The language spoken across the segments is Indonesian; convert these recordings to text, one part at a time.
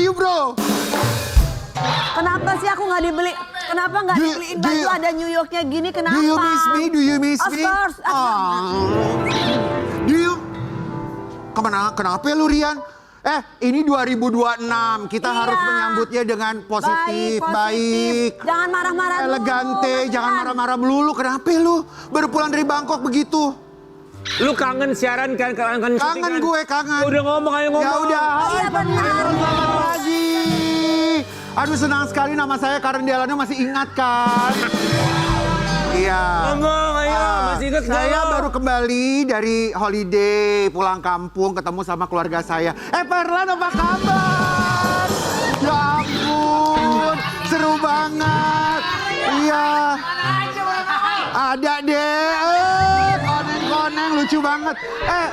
for you, bro. Kenapa sih aku nggak dibeli? Kenapa nggak dibeliin baju ada New Yorknya gini? Kenapa? Do you miss me? Do you miss Of me? course. Do you? Kenapa lu, Rian? Ini 2026. Kita harus menyambutnya dengan positif, baik. Jangan marah-marah dulu. Elegante, jangan marah-marah melulu. Kenapa lu? Baru pulang dari Bangkok begitu. Lu kangen siaran kan? Kangen gue, kangen. Udah ngomong, ayo ngomong. Ya udah. Iya benar. Selamat pagi. Aduh, senang sekali nama saya Karen Dialano, masih ingat kan? Iya. Ngomong, ayo. Masih ingat Saya baru kembali dari holiday, pulang kampung, ketemu sama keluarga saya. Perlan, apa kabar? Ya ampun, seru banget. Iya. Ada deh, koneng-koneng, lucu banget.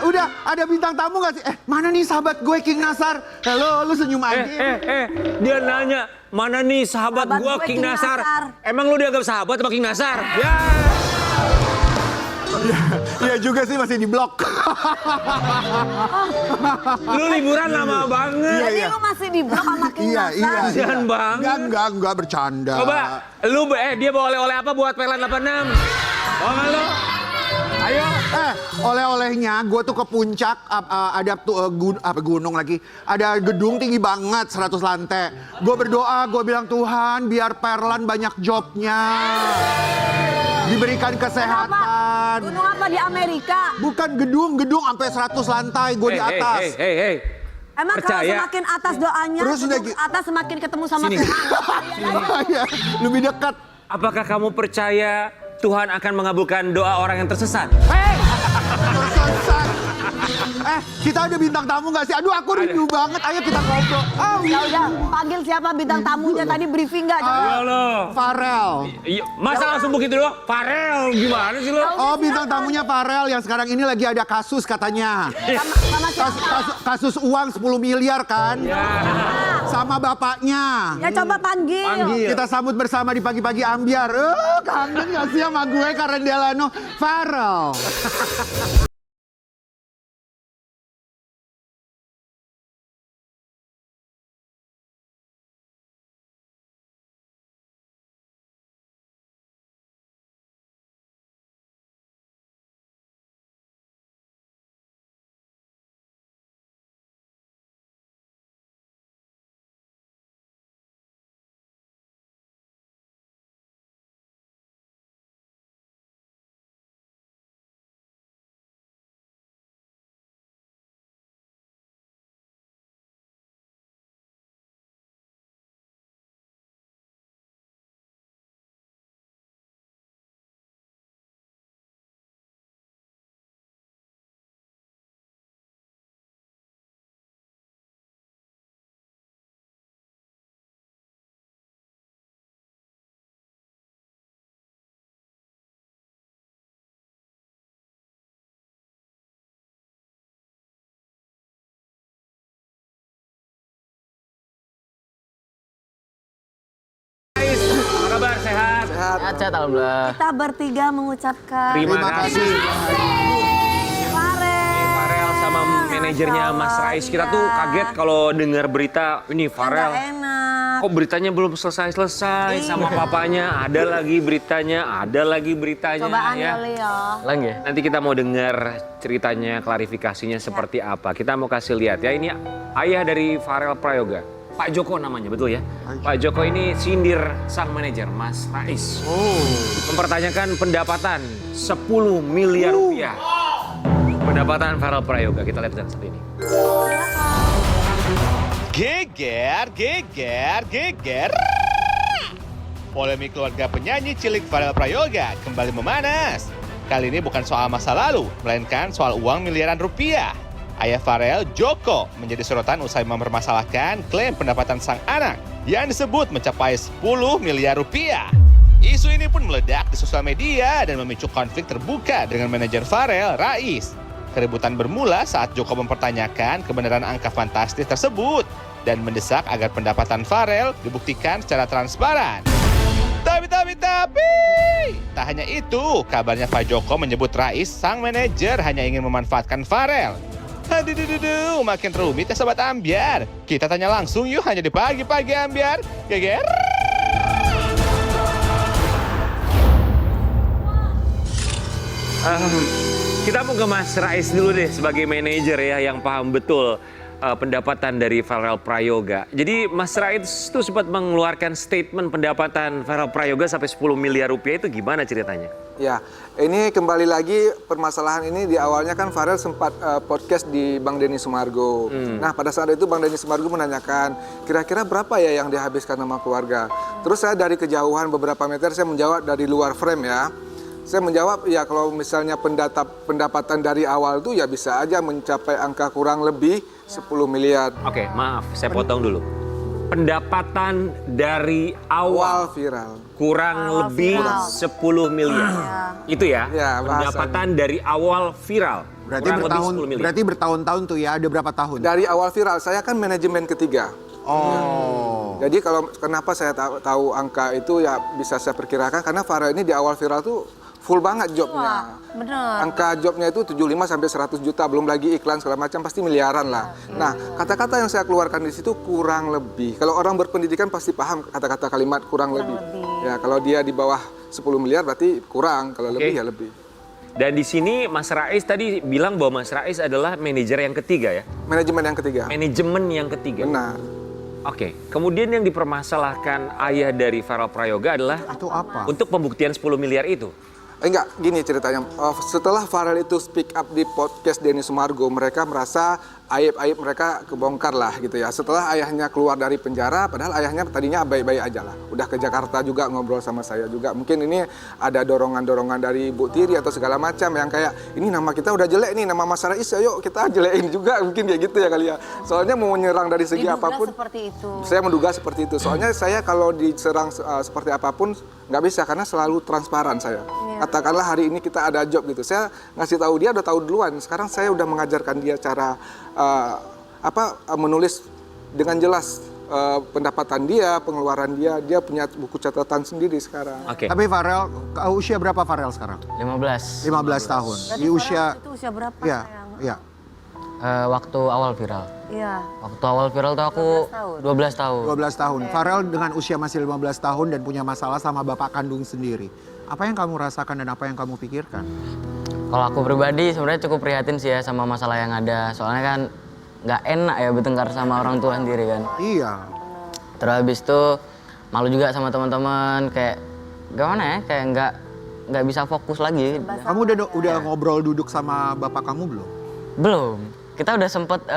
Udah, ada bintang tamu gak sih? Mana nih sahabat gue, King Nasar? Halo, lu senyum aja. Dia nanya, mana nih sahabat gua King Nasar? Emang lu dianggap sahabat sama King Nasar? Ya. Iya juga sih, masih di blok. Lu liburan lama banget. Jadi lu masih di blok sama King Nasar? Kasihan banget. Enggak, bercanda. Coba, lu dia bawa oleh-oleh apa buat Perlan 86? Bawa nggak lu? Ayo. Oleh-olehnya gue tuh ke puncak, ada gunung lagi. Ada gedung tinggi banget, 100 lantai. Gue berdoa, gue bilang Tuhan biar Perlan banyak jobnya. Diberikan kesehatan. Gunung apa di Amerika? Bukan gedung sampai 100 lantai, gue di atas. Emang kalau semakin atas doanya, Terus udah atas semakin ketemu sama Sini. Tuhan. Iya, lebih dekat. Apakah kamu percaya Tuhan akan mengabulkan doa orang yang tersesat? Tersesat. Kita ada bintang tamu gak sih? Aduh, aku rindu banget. Ayo kita ngobrol. Ya udah, panggil siapa bintang tamunya tadi, briefing nggak? Coba. Ya lo. Farel. Masa langsung begitu doang? Farel, gimana sih lo? Oh, bintang tamunya Farel yang sekarang ini lagi ada kasus katanya. Sama siapa? Kasus uang 10 miliar kan? Sama bapaknya. Ya coba panggil. Kita sambut bersama di pagi-pagi ambiar. Kangen gak sih sama gue, Karen Dialano? Farel. Apa kabar? Sehat? Sehat, alhamdulillah. Kita bertiga mengucapkan Terima kasih. Farel sama manajernya Mas Rais. Kita tuh kaget kalau dengar berita ini Farel. Nggak enak. Kok beritanya belum selesai sama papanya? Ada lagi beritanya, ada lagi beritanya. Cobaan ya. kali ya. Lang ya? Nanti kita mau dengar ceritanya, klarifikasinya seperti apa. Kita mau kasih lihat ya, ini ayah dari Farel Prayoga. Pak Joko namanya, betul ya? Pak Joko ini sindir sang manajer, Mas Rais. Mempertanyakan pendapatan 10 miliar rupiah. Pendapatan Farel Prayoga, kita lihat seperti ini. Geger. Polemik keluarga penyanyi cilik Farel Prayoga kembali memanas. Kali ini bukan soal masa lalu, melainkan soal uang miliaran rupiah. Ayah Farel, Joko, menjadi sorotan usai mempermasalahkan klaim pendapatan sang anak yang disebut mencapai 10 miliar rupiah. Isu ini pun meledak di sosial media dan memicu konflik terbuka dengan manajer Farel, Rais. Keributan bermula saat Joko mempertanyakan kebenaran angka fantastis tersebut dan mendesak agar pendapatan Farel dibuktikan secara transparan. Tapi, tak hanya itu, kabarnya Pak Joko menyebut Rais, sang manajer, hanya ingin memanfaatkan Farel. Aduh, makin rumit ya Sobat Ambyar. Kita tanya langsung yuk hanya di Pagi-Pagi Ambyar. Geger. Kita mau ke Mas Rais dulu deh sebagai manajer ya yang paham betul pendapatan dari Farel Prayoga. Jadi Mas Rais itu sempat mengeluarkan statement pendapatan Farel Prayoga sampai 10 miliar rupiah, itu gimana ceritanya? Ya, ini kembali lagi permasalahan ini di awalnya kan Farel sempat podcast di Bang Denny Sumargo. Nah, pada saat itu Bang Denny Sumargo menanyakan, kira-kira berapa ya yang dihabiskan sama keluarga? Terus saya dari kejauhan beberapa meter, saya menjawab dari luar frame ya. Saya menjawab, ya kalau misalnya pendapatan dari awal itu ya bisa aja mencapai angka kurang lebih 10 miliar. Oke, maaf, saya potong dulu. Pendapatan dari awal Viral. kurang lebih viral. 10 miliar. Itu ya? Ya, pendapatan dari awal viral. Berarti kurang lebih 10 miliar. berarti bertahun-tahun tuh ya, ada berapa tahun? Dari awal viral, saya kan manajemen ketiga. Oh. Jadi kalau kenapa saya tahu angka itu ya bisa saya perkirakan karena Farel ini di awal viral tuh full banget jobnya. Bener. Angka jobnya itu 75 sampai 100 juta, belum lagi iklan segala macam, pasti miliaran lah. Nah, kata-kata yang saya keluarkan di situ kurang lebih. Kalau orang berpendidikan pasti paham kata-kata kalimat kurang lebih. Ya, kalau dia di bawah 10 miliar berarti kurang, kalau lebih ya lebih. Dan di sini Mas Rais tadi bilang bahwa Mas Rais adalah manajer yang ketiga ya? Manajemen yang ketiga. Manajemen yang ketiga. Benar. Oke, kemudian yang dipermasalahkan ayah dari Farel Prayoga adalah Itu apa? untuk pembuktian 10 miliar itu. Enggak, gini ceritanya. Setelah Farel itu speak up di podcast Denny Sumargo, mereka merasa aib-aib mereka kebongkar lah gitu ya. Setelah ayahnya keluar dari penjara, padahal ayahnya tadinya baik-baik aja lah. Udah ke Jakarta juga ngobrol sama saya juga. Mungkin ini ada dorongan-dorongan dari Bu Tiri atau segala macam yang kayak, ini nama kita udah jelek nih, nama Mas Rais, ayo kita jelekin juga. Mungkin kayak gitu ya kali ya. Soalnya mau menyerang dari segi Diduga apapun. seperti itu. Saya menduga seperti itu. Soalnya saya kalau diserang seperti apapun nggak bisa karena selalu transparan saya. Katakanlah hari ini kita ada job gitu. Saya ngasih tahu dia udah tahu duluan. Sekarang saya udah mengajarkan dia cara menulis dengan jelas pendapatan dia, pengeluaran dia. Dia punya buku catatan sendiri sekarang. Oke. Tapi Farel, usia berapa Farel sekarang? 15. 15 tahun. Berarti Di usia, Farel itu usia berapa ya, sayang? ya. Waktu awal viral. Iya. Waktu awal viral tuh aku 12 tahun. 12 tahun. Farel dengan usia masih 15 tahun dan punya masalah sama bapak kandung sendiri. Apa yang kamu rasakan dan apa yang kamu pikirkan? Kalau aku pribadi sebenarnya cukup prihatin sih ya sama masalah yang ada. Soalnya kan nggak enak ya bertengkar sama orang tua sendiri kan. Iya. Terus habis itu malu juga sama teman-teman, kayak gimana ya, kayak nggak bisa fokus lagi. Kamu udah ngobrol duduk sama bapak kamu belum? Belum. Kita udah sempet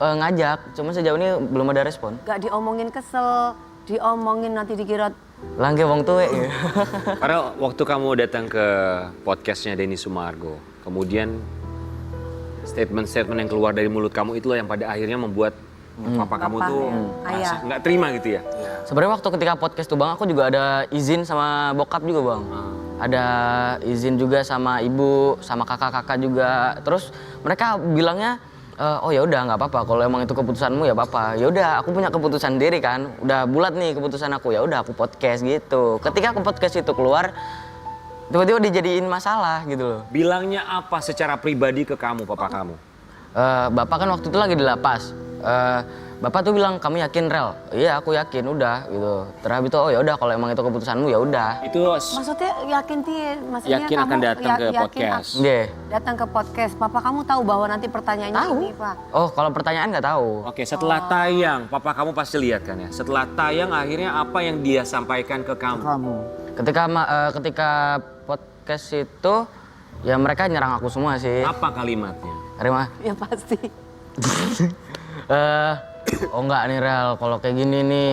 ngajak, cuma sejauh ini belum ada respon. Gak diomongin kesel, diomongin nanti dikira Langke wong tuwe. Farel, waktu kamu datang ke podcastnya Denny Sumargo, kemudian statement-statement yang keluar dari mulut kamu itulah yang pada akhirnya membuat papa kamu tuh merasa nggak terima gitu ya? Sebenarnya waktu ketika podcast tuh bang, aku juga ada izin sama bokap juga bang. Ada izin juga sama ibu, sama kakak-kakak juga. Terus mereka bilangnya, oh ya udah nggak apa-apa. Kalau emang itu keputusanmu ya apa-apa. Ya udah, aku punya keputusan sendiri kan. Udah bulat nih keputusan aku. Ya udah, aku podcast gitu. Ketika aku podcast itu keluar, tiba-tiba dijadiin masalah gitu loh. Bilangnya apa secara pribadi ke kamu, papa kamu? Bapak kan waktu itu lagi di lapas. Bapak tuh bilang, kamu yakin Rel? Iya aku yakin, udah gitu. Terus itu, oh ya udah kalau emang itu keputusanmu ya udah. Itu maksudnya yakin maksudnya yakin akan datang ke podcast. Iya. Datang ke podcast. Papa kamu tahu bahwa nanti pertanyaannya ini, Pak. Oh kalau pertanyaan nggak tahu. Oke, setelah tayang, papa kamu pasti lihat kan ya. Setelah tayang akhirnya apa yang dia sampaikan ke kamu? Ketika podcast itu ya mereka nyerang aku semua sih. Apa kalimatnya? Rima, Ya pasti. oh enggak nih Rel, kalau kayak gini nih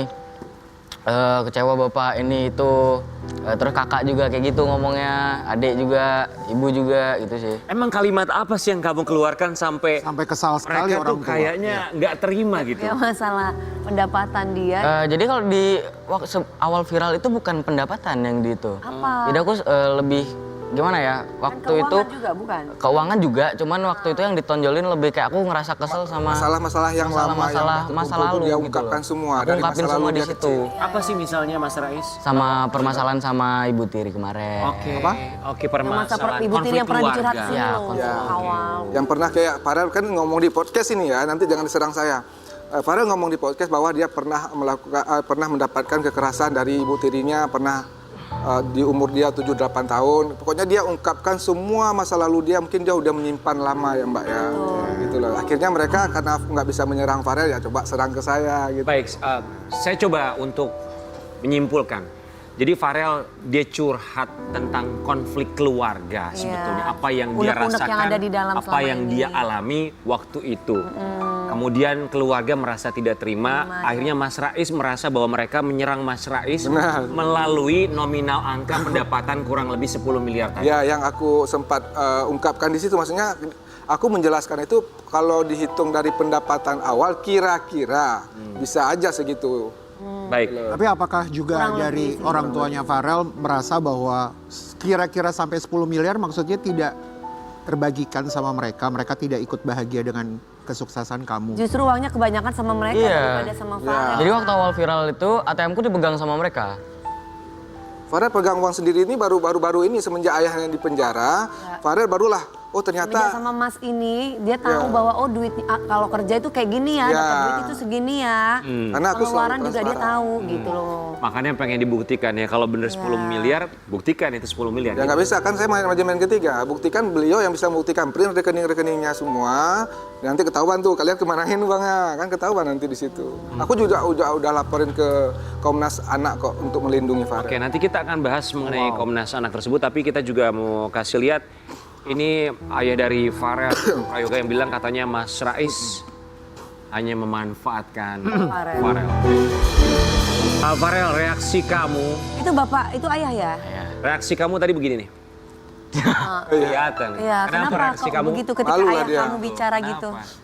kecewa bapak ini itu. Terus kakak juga kayak gitu ngomongnya, adik juga, ibu juga gitu sih. Emang kalimat apa sih yang kamu keluarkan sampai kesal sekali mereka orang tuh tua. kayaknya nggak terima gitu? Ya masalah pendapatan dia. Jadi kalau di awal viral itu bukan pendapatan yang di itu. Apa? Jadi aku lebih gimana ya, waktu itu Keuangan juga bukan? keuangan juga, cuman waktu itu yang ditonjolin lebih kayak aku ngerasa kesel sama Masalah-masalah yang lama masalah yang masa terkumpul lalu dia gitu ungkapkan loh. semua Aku dari ungkapin masa semua lalu di dia situ. Apa sih misalnya Mas Rais? Sama permasalahan sama Ibu Tiri kemarin. Oke. Apa? Oke, Yang masa permasalahan Ibu Tiri yang pernah konflik dicurhat keluarga. sini Ya, loh, konflik. awal. Yang pernah kayak Farel kan ngomong di podcast ini ya, nanti jangan diserang saya. Farel ngomong di podcast bahwa dia pernah pernah mendapatkan kekerasan dari ibu tirinya, pernah di umur dia 7-8 tahun. Pokoknya dia ungkapkan semua masa lalu dia, mungkin dia udah menyimpan lama ya Mbak ya. Gitu loh. Akhirnya mereka karena nggak bisa menyerang Farel ya coba serang ke saya gitu. Baik, saya coba untuk menyimpulkan. Jadi Farel dia curhat tentang konflik keluarga sebetulnya, apa yang dia Unek-unek rasakan, yang ada di dalam apa selama yang ini. dia alami waktu itu. Kemudian keluarga merasa tidak terima, akhirnya Mas Rais merasa bahwa mereka menyerang Mas Rais Benar. melalui nominal angka pendapatan kurang lebih 10 miliar tadi. Ya, yang aku sempat ungkapkan di situ, maksudnya aku menjelaskan itu kalau dihitung dari pendapatan awal kira-kira bisa aja segitu. Baik. Tapi apakah juga Kurang dari lebih sih. orang tuanya Farel merasa bahwa kira-kira sampai 10 miliar maksudnya tidak terbagikan sama mereka, mereka tidak ikut bahagia dengan kesuksesan kamu? Justru uangnya kebanyakan sama mereka Iya. daripada sama Farel. Jadi waktu awal viral itu ATM-ku dipegang sama mereka. Farel pegang uang sendiri ini baru-baru ini semenjak ayahnya di penjara. Farel barulah, oh Semenjak ternyata sama Mas ini, dia tahu bahwa oh duit kalau kerja itu kayak gini ya, Ya. dapat duit itu segini ya. karena aku selalu Pengeluaran juga dia transparan. tahu gitu loh. Makanya pengen dibuktikan ya, kalau bener 10 miliar, buktikan itu 10 miliar. Ya nggak bisa, kan saya manajemen ketiga. Buktikan beliau yang bisa membuktikan print rekening-rekeningnya semua. Nanti ketahuan tuh kalian kemanain uangnya, kan ketahuan nanti di situ. Aku juga udah laporin ke Komnas Anak kok untuk melindungi Farel. Oke, nanti kita akan bahas mengenai Komnas Anak tersebut, tapi kita juga mau kasih lihat ini ayah dari Farel Prayoga yang bilang katanya Mas Rais hanya memanfaatkan Farel. Farel. Farel, reaksi kamu, Itu bapak, itu ayah ya? reaksi kamu tadi begini nih. Kelihatan. Iya, kenapa reaksi kok kamu? begitu ketika Malu lah ayah dia. kamu bicara gitu? Kenapa?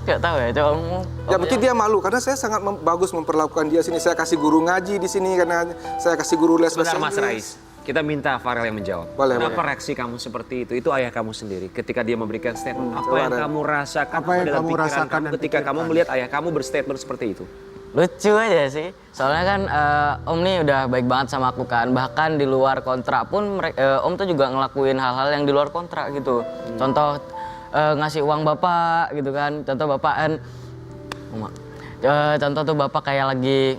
Gak tahu ya, coba ngomong. Ya mungkin dia malu karena saya sangat bagus memperlakukan dia sini. Saya kasih guru ngaji di sini karena saya kasih guru les bahasa Sebentar Mas Inggris. Rais, kita minta Farel yang menjawab. Boleh, Kenapa boleh. reaksi kamu seperti itu? Itu ayah kamu sendiri ketika dia memberikan statement. Apa coba, yang Ren. kamu rasakan Apa yang dalam kamu pikiran rasakan kamu dan ketika kamu pikirkan? melihat ayah kamu berstatement seperti itu? Lucu aja sih. Soalnya kan Om nih udah baik banget sama aku kan. Bahkan di luar kontrak pun Om tuh juga ngelakuin hal-hal yang di luar kontrak gitu. Contoh ngasih uang bapak gitu kan. Contoh bapak kan, contoh tuh bapak kayak lagi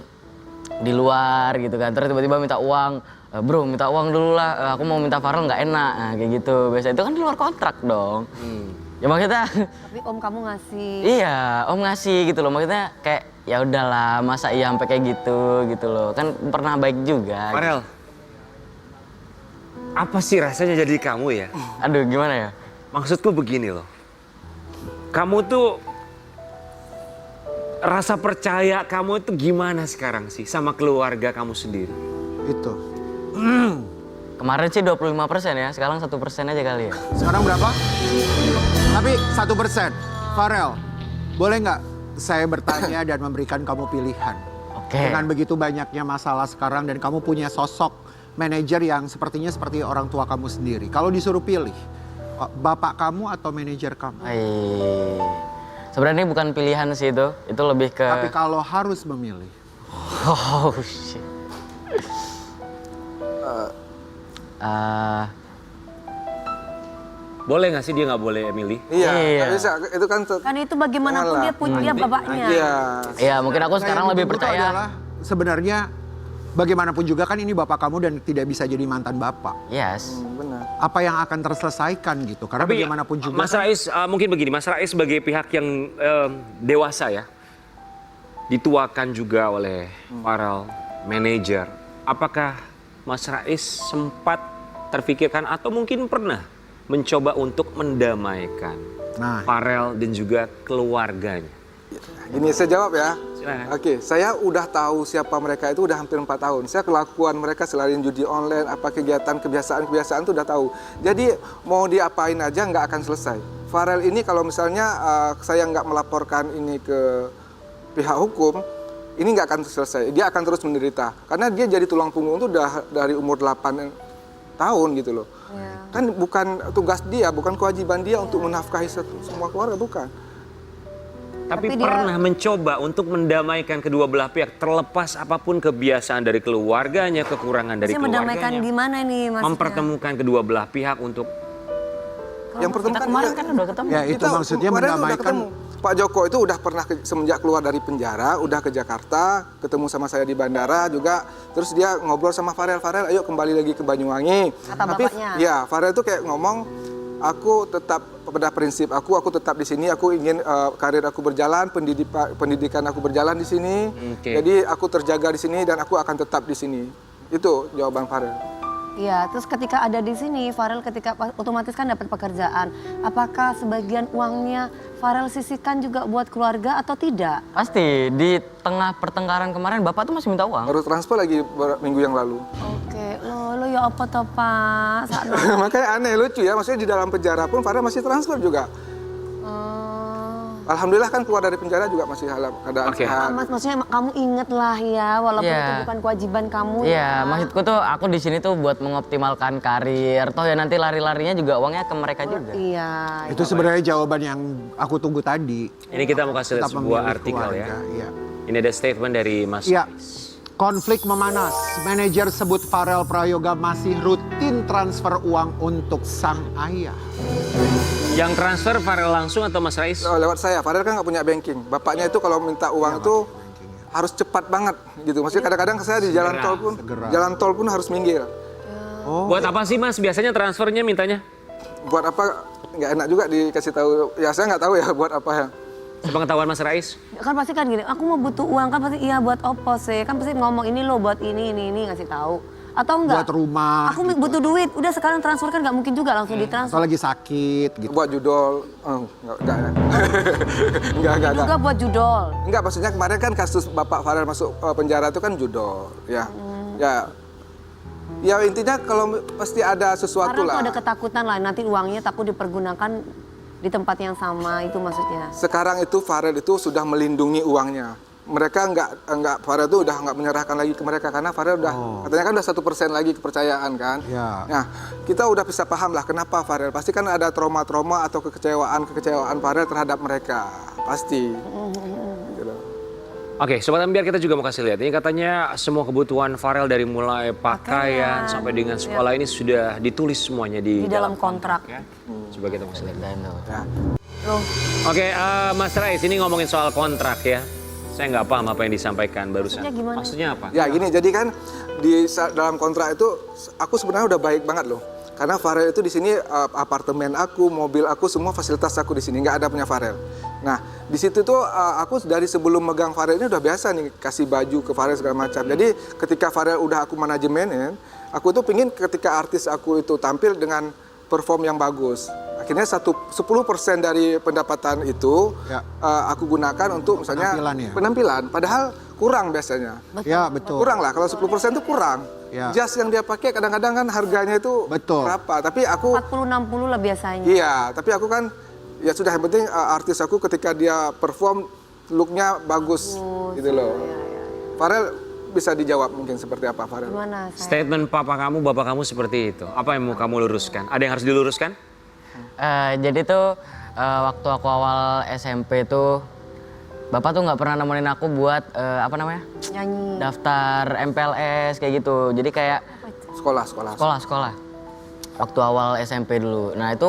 di luar gitu kan. Terus tiba-tiba minta uang. Bro minta uang dulu lah, aku mau minta Farel nggak enak. Nah, kayak gitu. Biasanya itu kan di luar kontrak dong. Ya maksudnya Tapi om kamu ngasih. iya, Om ngasih gitu loh. Maksudnya kayak ya udahlah, masa iya sampai kayak gitu loh. Kan pernah baik juga. Farel, apa sih rasanya jadi kamu ya? Aduh, gimana ya? Maksudku begini loh, kamu tuh rasa percaya kamu itu gimana sekarang sih sama keluarga kamu sendiri? Itu. Kemarin sih 25% ya, sekarang 1% aja kali ya. Sekarang berapa? Tapi 1%. Farel, boleh nggak saya bertanya dan memberikan kamu pilihan? Oke. Dengan begitu banyaknya masalah sekarang dan kamu punya sosok manajer yang sepertinya seperti orang tua kamu sendiri. Kalau disuruh pilih, bapak kamu atau manajer kamu? Sebenarnya ini bukan pilihan sih itu lebih ke. Tapi kalau harus memilih, Oh shit. Boleh nggak sih dia nggak boleh milih? Iya, Iya. nggak bisa. Itu kan Kan itu bagaimanapun dia punya bapaknya. Iya. Ya mungkin aku Nah, sekarang yang lebih ditunggu tuh percaya. adalah sebenarnya bagaimanapun juga kan ini bapak kamu dan tidak bisa jadi mantan bapak. Yes. Benar. Apa yang akan terselesaikan gitu? Karena Tapi bagaimanapun juga Mas kan- Rais, mungkin begini, Mas Rais sebagai pihak yang dewasa ya, dituakan juga oleh Farel, manajer. Apakah Mas Rais sempat terfikirkan atau mungkin pernah mencoba untuk mendamaikan Nah, Farel dan juga keluarganya? Gini saya jawab ya. Silakan. Oke, saya udah tahu siapa mereka itu udah hampir 4 tahun. Saya kelakuan mereka selain judi online, apa kegiatan, kebiasaan itu udah tahu. Jadi mau diapain aja nggak akan selesai. Farel ini kalau misalnya saya nggak melaporkan ini ke pihak hukum, ini nggak akan selesai. Dia akan terus menderita. Karena dia jadi tulang punggung itu udah dari umur 8 tahun gitu loh. Iya. Kan bukan tugas dia, bukan kewajiban dia untuk menafkahi semua keluarga, bukan. Tapi Tapi dia- pernah mencoba untuk mendamaikan kedua belah pihak terlepas apapun kebiasaan dari keluarganya, kekurangan dari Maksudnya mendamaikan keluarganya. gimana nih maksudnya? Mempertemukan kedua belah pihak untuk Yang pertama Kita kemarin kan udah ketemu. Ya itu maksudnya kemarin udah mendamaikan. ketemu. Pak Joko itu udah pernah semenjak keluar dari penjara, udah ke Jakarta, ketemu sama saya di bandara juga. Terus dia ngobrol sama Farel, ayo kembali lagi ke Banyuwangi. Kata Tapi bapaknya. ya Farel itu kayak ngomong, aku tetap pada prinsip aku tetap di sini. Aku ingin karir aku berjalan, pendidikan aku berjalan di sini. Oke. Jadi aku terjaga di sini dan aku akan tetap di sini. Itu jawaban Farel. Iya, terus ketika ada di sini, Farel ketika otomatis kan dapat pekerjaan. Apakah sebagian uangnya Farel sisihkan juga buat keluarga atau tidak? Pasti di tengah pertengkaran kemarin bapak tuh masih minta uang. Baru transfer lagi minggu yang lalu. Oke, lo ya apa toh Pak? Sakno. Makanya aneh, lucu ya. Maksudnya di dalam penjara pun Farel masih transfer juga. Alhamdulillah kan keluar dari penjara juga masih dalam keadaan Oke. sehat. Mas, maksudnya kamu inget lah ya, walaupun Iya. itu bukan kewajiban kamu. Iya, ya. maksudku tuh aku di sini tuh buat mengoptimalkan karir. Toh ya nanti lari-larinya juga uangnya ke mereka juga. Iya. Itu sebenarnya jawaban yang aku tunggu tadi. ini kita mau kasih lihat Tetap sebuah memilih artikel ya. keluarga, iya. Ini ada statement dari Mas Iya. Rais. Konflik memanas. Manajer sebut Farel Prayoga masih rutin transfer uang untuk sang ayah. Yang transfer Farel langsung atau Mas Rais? Lewat saya, Farel kan nggak punya banking. Bapaknya itu kalau minta uang itu harus cepat banget gitu. Maksudnya kadang-kadang saya di jalan Segera. tol pun, Segera. jalan tol pun harus minggir. Buat apa sih Mas biasanya transfernya mintanya? Buat apa? Nggak enak juga dikasih tahu. Ya saya nggak tahu ya buat apa ya. Sepengetahuan Mas Rais? Kan pasti kan gini, aku mau butuh uang, kan pasti iya buat opo sih. Kan pasti ngomong ini lo buat ini ngasih tahu. Atau enggak? Buat rumah, Aku butuh duit, udah sekarang transfer kan nggak mungkin juga langsung ditransfer. Atau lagi sakit gitu. Buat judol, nggak ya. Nggak. Juga buat judol. Enggak, maksudnya kemarin kan kasus Bapak Farel masuk penjara itu kan judol, ya. Ya intinya kalau pasti ada sesuatu Karena tuh lah. ada ketakutan lah, nanti uangnya takut dipergunakan di tempat yang sama, itu maksudnya. Sekarang itu Farel itu sudah melindungi uangnya. Mereka nggak Farel itu udah nggak menyerahkan lagi ke mereka karena Farel udah katanya kan udah 1% lagi kepercayaan kan. Ya. Nah kita udah bisa paham lah kenapa Farel pasti kan ada trauma-trauma atau kekecewaan Farel terhadap mereka pasti. Gitu loh. Oke, Sobat Ambiar kita juga mau kasih lihat. Ini katanya semua kebutuhan Farel dari mulai pakaian sampai dengan sekolah ini sudah ditulis semuanya di dalam kontrak. ya. Coba kita kasih lihat. Ya. Loh, Oke, Mas Rais ini ngomongin soal kontrak ya. Saya nggak paham apa yang disampaikan barusan. Maksudnya gimana? Maksudnya apa? Ya gini, jadi kan dalam kontrak itu aku sebenarnya udah baik banget loh. Karena Farel itu di sini apartemen aku, mobil aku, semua fasilitas aku di sini nggak ada punya Farel. Nah di situ tuh aku dari sebelum megang Farel ini udah biasa nih kasih baju ke Farel segala macam. Jadi ketika Farel udah aku manajemenin, aku tuh pingin ketika artis aku itu tampil dengan perform yang bagus. Akhirnya 10% dari pendapatan itu Ya. aku gunakan untuk misalnya Penampilan ya? penampilan. Padahal kurang biasanya. Ya betul. Kurang lah, kalau 10% itu kurang. Ya. Jas yang dia pakai kadang-kadang kan harganya itu Betul. berapa. Tapi aku, 40-60 lah biasanya. iya, tapi aku kan, ya sudah yang penting artis aku ketika dia perform, looknya bagus gitu loh. Farel bisa dijawab mungkin seperti apa Farel? Gimana saya? Statement papa kamu, bapak kamu seperti itu. Apa yang mau kamu luruskan? Ada yang harus diluruskan? Jadi tuh waktu aku awal SMP tuh bapak tuh nggak pernah nemenin aku buat apa namanya Nyanyi. daftar MPLS kayak gitu. Jadi kayak Sekolah. sekolah. Waktu awal SMP dulu. Nah itu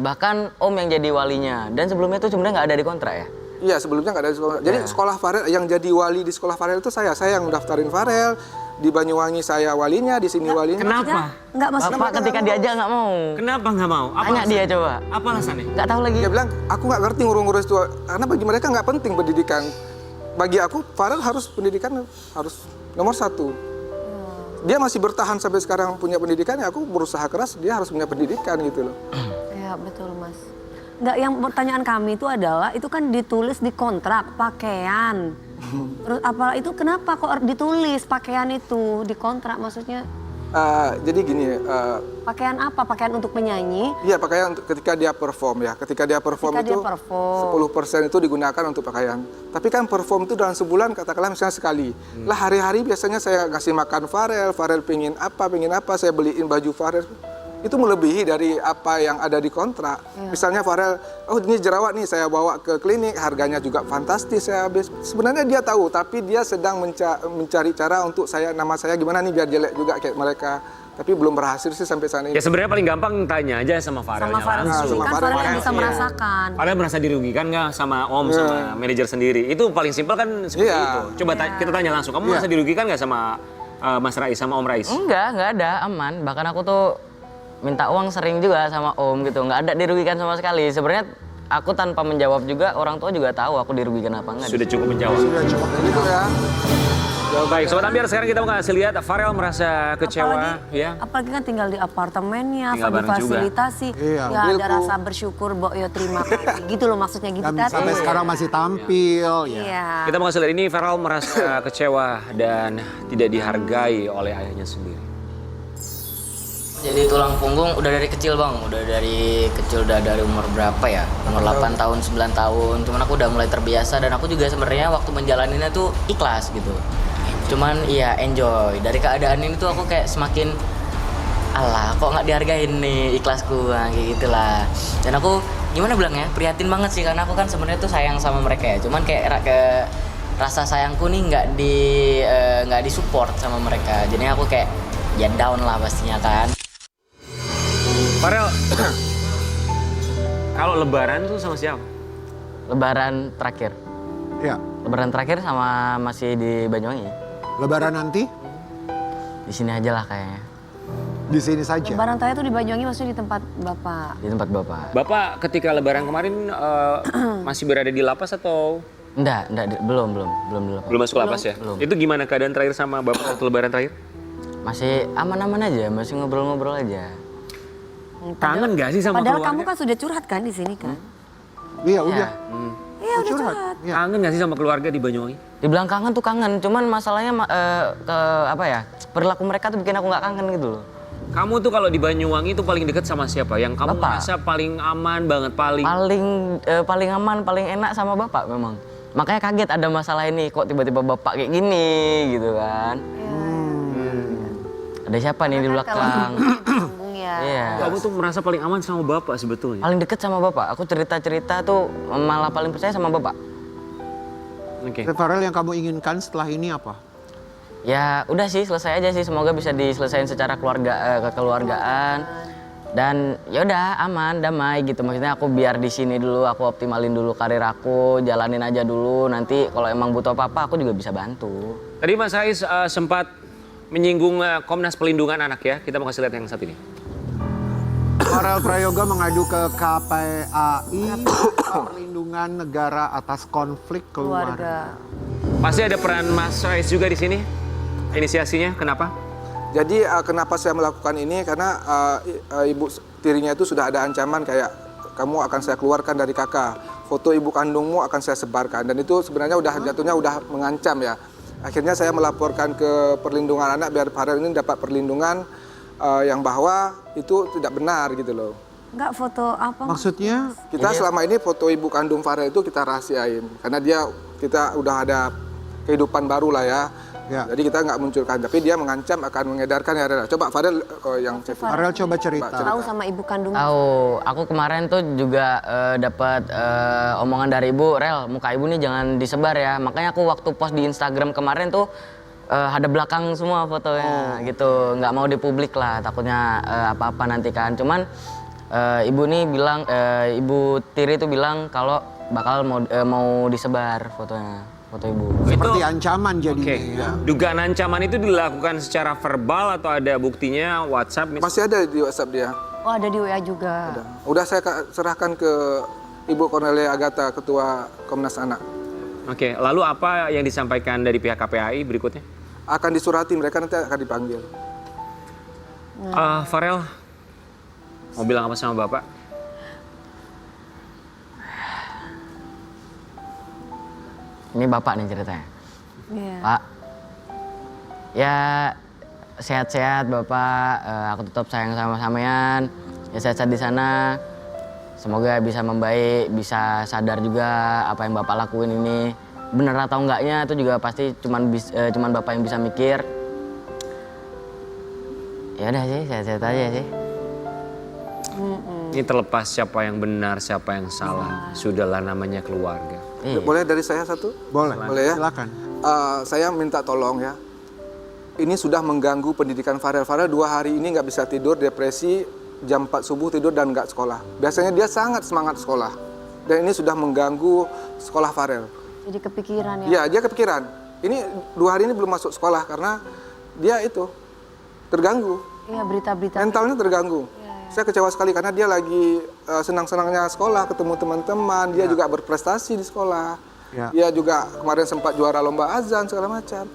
bahkan om yang jadi walinya. Dan sebelumnya tuh sebenarnya nggak ada di kontrak ya. Iya, sebelumnya nggak ada di sekolah. Jadi sekolah Farel, yang jadi wali di sekolah Farel itu saya yang daftarin Farel. Di Banyuwangi saya walinya, di sini walinya. Kenapa? Enggak maksudnya. Bapak ketika diajak nggak mau. Kenapa nggak mau? Apa Tanya dia coba. Apa alasannya? Nggak tahu lagi. Dia bilang, aku nggak ngerti ngurus-ngurus itu. Karena bagi mereka nggak penting pendidikan. Bagi aku, Farel harus pendidikan harus nomor 1. Dia masih bertahan sampai sekarang punya pendidikan, ya aku berusaha keras, dia harus punya pendidikan gitu loh. Ya betul mas. Enggak, yang pertanyaan kami itu adalah, itu kan ditulis di kontrak pakaian. Terus apa itu kenapa kok ditulis pakaian itu di kontrak maksudnya? Jadi gini, Pakaian apa? Pakaian untuk menyanyi? iya pakaian ketika dia perform ya. Ketika dia perform Ketika itu dia perform. 10% itu digunakan untuk pakaian. Tapi kan perform itu dalam sebulan katakanlah misalnya sekali. Lah hari-hari biasanya saya ngasih makan Farel pingin apa, saya beliin baju Farel. Itu melebihi dari apa yang ada di kontrak. Misalnya Farel, oh ini jerawat nih saya bawa ke klinik, harganya juga fantastis saya habis. Sebenarnya dia tahu, tapi dia sedang mencari cara untuk nama saya gimana nih biar jelek juga kayak mereka. Tapi belum berhasil sih sampai saat ini. Ya sebenarnya paling gampang tanya aja sama Farelnya Sama Farel langsung. sendiri kan Sama Farel yang Farel, bisa iya. merasakan. Farel merasa dirugikan nggak sama Om, sama manajer sendiri? Itu paling simpel kan seperti Iya. itu. Coba kita tanya langsung, kamu merasa dirugikan nggak sama Mas Rais, sama Om Rais? Enggak ada, aman. Bahkan aku tuh minta uang sering juga sama Om gitu. Nggak ada dirugikan sama sekali. Sebenarnya aku tanpa menjawab juga, orang tua juga tahu aku dirugikan apa enggak. Sudah cukup menjawab. Sudah cukup. Gitu ya. Baik, Sobat Ambiar, sekarang kita mau kasih lihat Farel merasa kecewa. Apalagi kan tinggal di apartemennya, Tinggal bareng difasilitasi. Iya. Ya ada Mobilku. rasa bersyukur, Mbok, ya terima kasih. Gitu loh maksudnya gitu Dan kan. sampai sekarang masih tampil ya. Iya. Kita mau kasih lihat ini Farel merasa kecewa dan tidak dihargai oleh ayahnya sendiri. Jadi tulang punggung udah dari kecil bang, udah dari umur berapa ya? Umur 8 tahun, 9 tahun. Cuman aku udah mulai terbiasa dan aku juga sebenarnya waktu menjalaninya tuh ikhlas gitu. Cuman iya enjoy. Dari keadaan ini tuh aku kayak semakin alah kok nggak dihargain nih ikhlasku kayak gitulah. Dan aku gimana bilangnya prihatin banget sih karena aku kan sebenarnya tuh sayang sama mereka ya. Cuman kayak rasa sayangku nih nggak disupport sama mereka. Jadi aku kayak ya down lah pastinya kan. Farel, kalau lebaran tuh sama siapa? Lebaran terakhir. Ya. Lebaran terakhir sama masih di Banyuwangi. Lebaran nanti Di sini aja lah kayaknya. di sini saja. Lebaran terakhir tuh di Banyuwangi maksudnya di tempat Bapak. Di tempat Bapak. Bapak ketika lebaran kemarin masih berada di lapas atau Enggak, belum di lapas. belum masuk lapas ya? Belum. Itu gimana keadaan terakhir sama Bapak waktu lebaran terakhir? Masih aman-aman aja, masih ngobrol-ngobrol aja. Kangen nggak sih sama Padahal keluarga? kamu kan sudah curhat kan di sini kan? Iya, udah. Iya udah curhat. Ya. Kangen nggak sih sama keluarga di Banyuwangi? Dibilang kangen tuh kangen, cuman masalahnya perilaku mereka tuh bikin aku nggak kangen gitu loh. Kamu tuh kalau di Banyuwangi tuh paling deket sama siapa? Yang kamu Bapak. merasa paling aman banget, paling Paling aman, paling enak sama Bapak memang. Makanya kaget ada masalah ini, kok tiba-tiba Bapak kayak gini gitu kan. Ada siapa nih di belakang? Sambung ya. Iya. Kamu tuh merasa paling aman sama Bapak sebetulnya. Paling deket sama Bapak. Aku cerita-cerita tuh malah paling percaya sama Bapak. Oke. Farel, yang kamu inginkan setelah ini apa? Ya udah sih selesai aja sih. Semoga bisa diselesain secara kekeluargaan. Dan ya udah aman, damai gitu. Maksudnya aku biar di sini dulu, aku optimalin dulu karir aku, jalanin aja dulu. Nanti kalau emang butuh apa-apa aku juga bisa bantu. Tadi Mas Rais sempat menyinggung Komnas Pelindungan Anak ya. Kita mau kasih lihat yang satu ini. Farel Prayoga mengadu ke KPAI Perlindungan Negara atas konflik keluarga. Pasti ada peran Mas Rais juga di sini. Inisiasinya kenapa? Jadi kenapa saya melakukan ini karena ibu tirinya itu sudah ada ancaman kayak kamu akan saya keluarkan dari kakak, foto ibu kandungmu akan saya sebarkan dan itu sebenarnya udah jatuhnya udah mengancam ya. Akhirnya saya melaporkan ke perlindungan anak biar Farel ini dapat perlindungan yang bahwa itu tidak benar gitu loh. Enggak foto apa? Maksudnya Kita selama ini foto ibu kandung Farel itu kita rahasiain karena kita udah ada kehidupan baru lah ya. Ya. Jadi kita nggak munculkan, tapi dia mengancam akan mengedarkan ya. Coba Farel yang Farel coba cerita. Tahu sama ibu kandung. Tahu, aku kemarin tuh juga dapat omongan dari ibu, Rel, muka ibu nih jangan disebar ya. Makanya aku waktu post di Instagram kemarin tuh ada belakang semua fotonya gitu, nggak mau dipublik lah, takutnya apa-apa nanti kan. Cuman ibu nih bilang, ibu Tiri tuh bilang kalau bakal mau disebar fotonya, foto ibu. Seperti ancaman jadinya Oke. ya. Dugaan ancaman itu dilakukan secara verbal atau ada buktinya WhatsApp? masih ada di WhatsApp dia. Oh ada di WA juga. Udah saya serahkan ke Ibu Cornelia Agatha, Ketua Komnas Anak. Oke, lalu apa yang disampaikan dari pihak KPAI berikutnya? Akan disurati, mereka nanti akan dipanggil. Farel, mau bilang apa sama Bapak? Ini Bapak nih ceritanya. Iya. Pak, ya sehat-sehat Bapak, aku tetap sayang sama sampean, ya sehat-sehat di sana. Semoga bisa membaik, bisa sadar juga apa yang Bapak lakuin ini benar atau enggaknya itu juga pasti cuman Bapak yang bisa mikir. Ya udah sih, sehat-sehat aja sih. Ini terlepas siapa yang benar, siapa yang salah. Sudahlah namanya keluarga. Iya. Boleh dari saya satu? Boleh. Boleh ya? Silakan. Saya minta tolong ya. Ini sudah mengganggu pendidikan Farel. Farel 2 hari ini nggak bisa tidur, depresi, jam 4 subuh tidur dan nggak sekolah. Biasanya dia sangat semangat sekolah. Dan ini sudah mengganggu sekolah Farel. Jadi kepikiran ya. Iya, dia kepikiran. Ini 2 hari ini belum masuk sekolah karena dia itu terganggu. Iya, berita-berita. Mentalnya terganggu. Saya kecewa sekali karena dia lagi senang-senangnya sekolah, ketemu teman-teman, dia juga berprestasi di sekolah. Ya. Dia juga kemarin sempat juara lomba azan segala macam.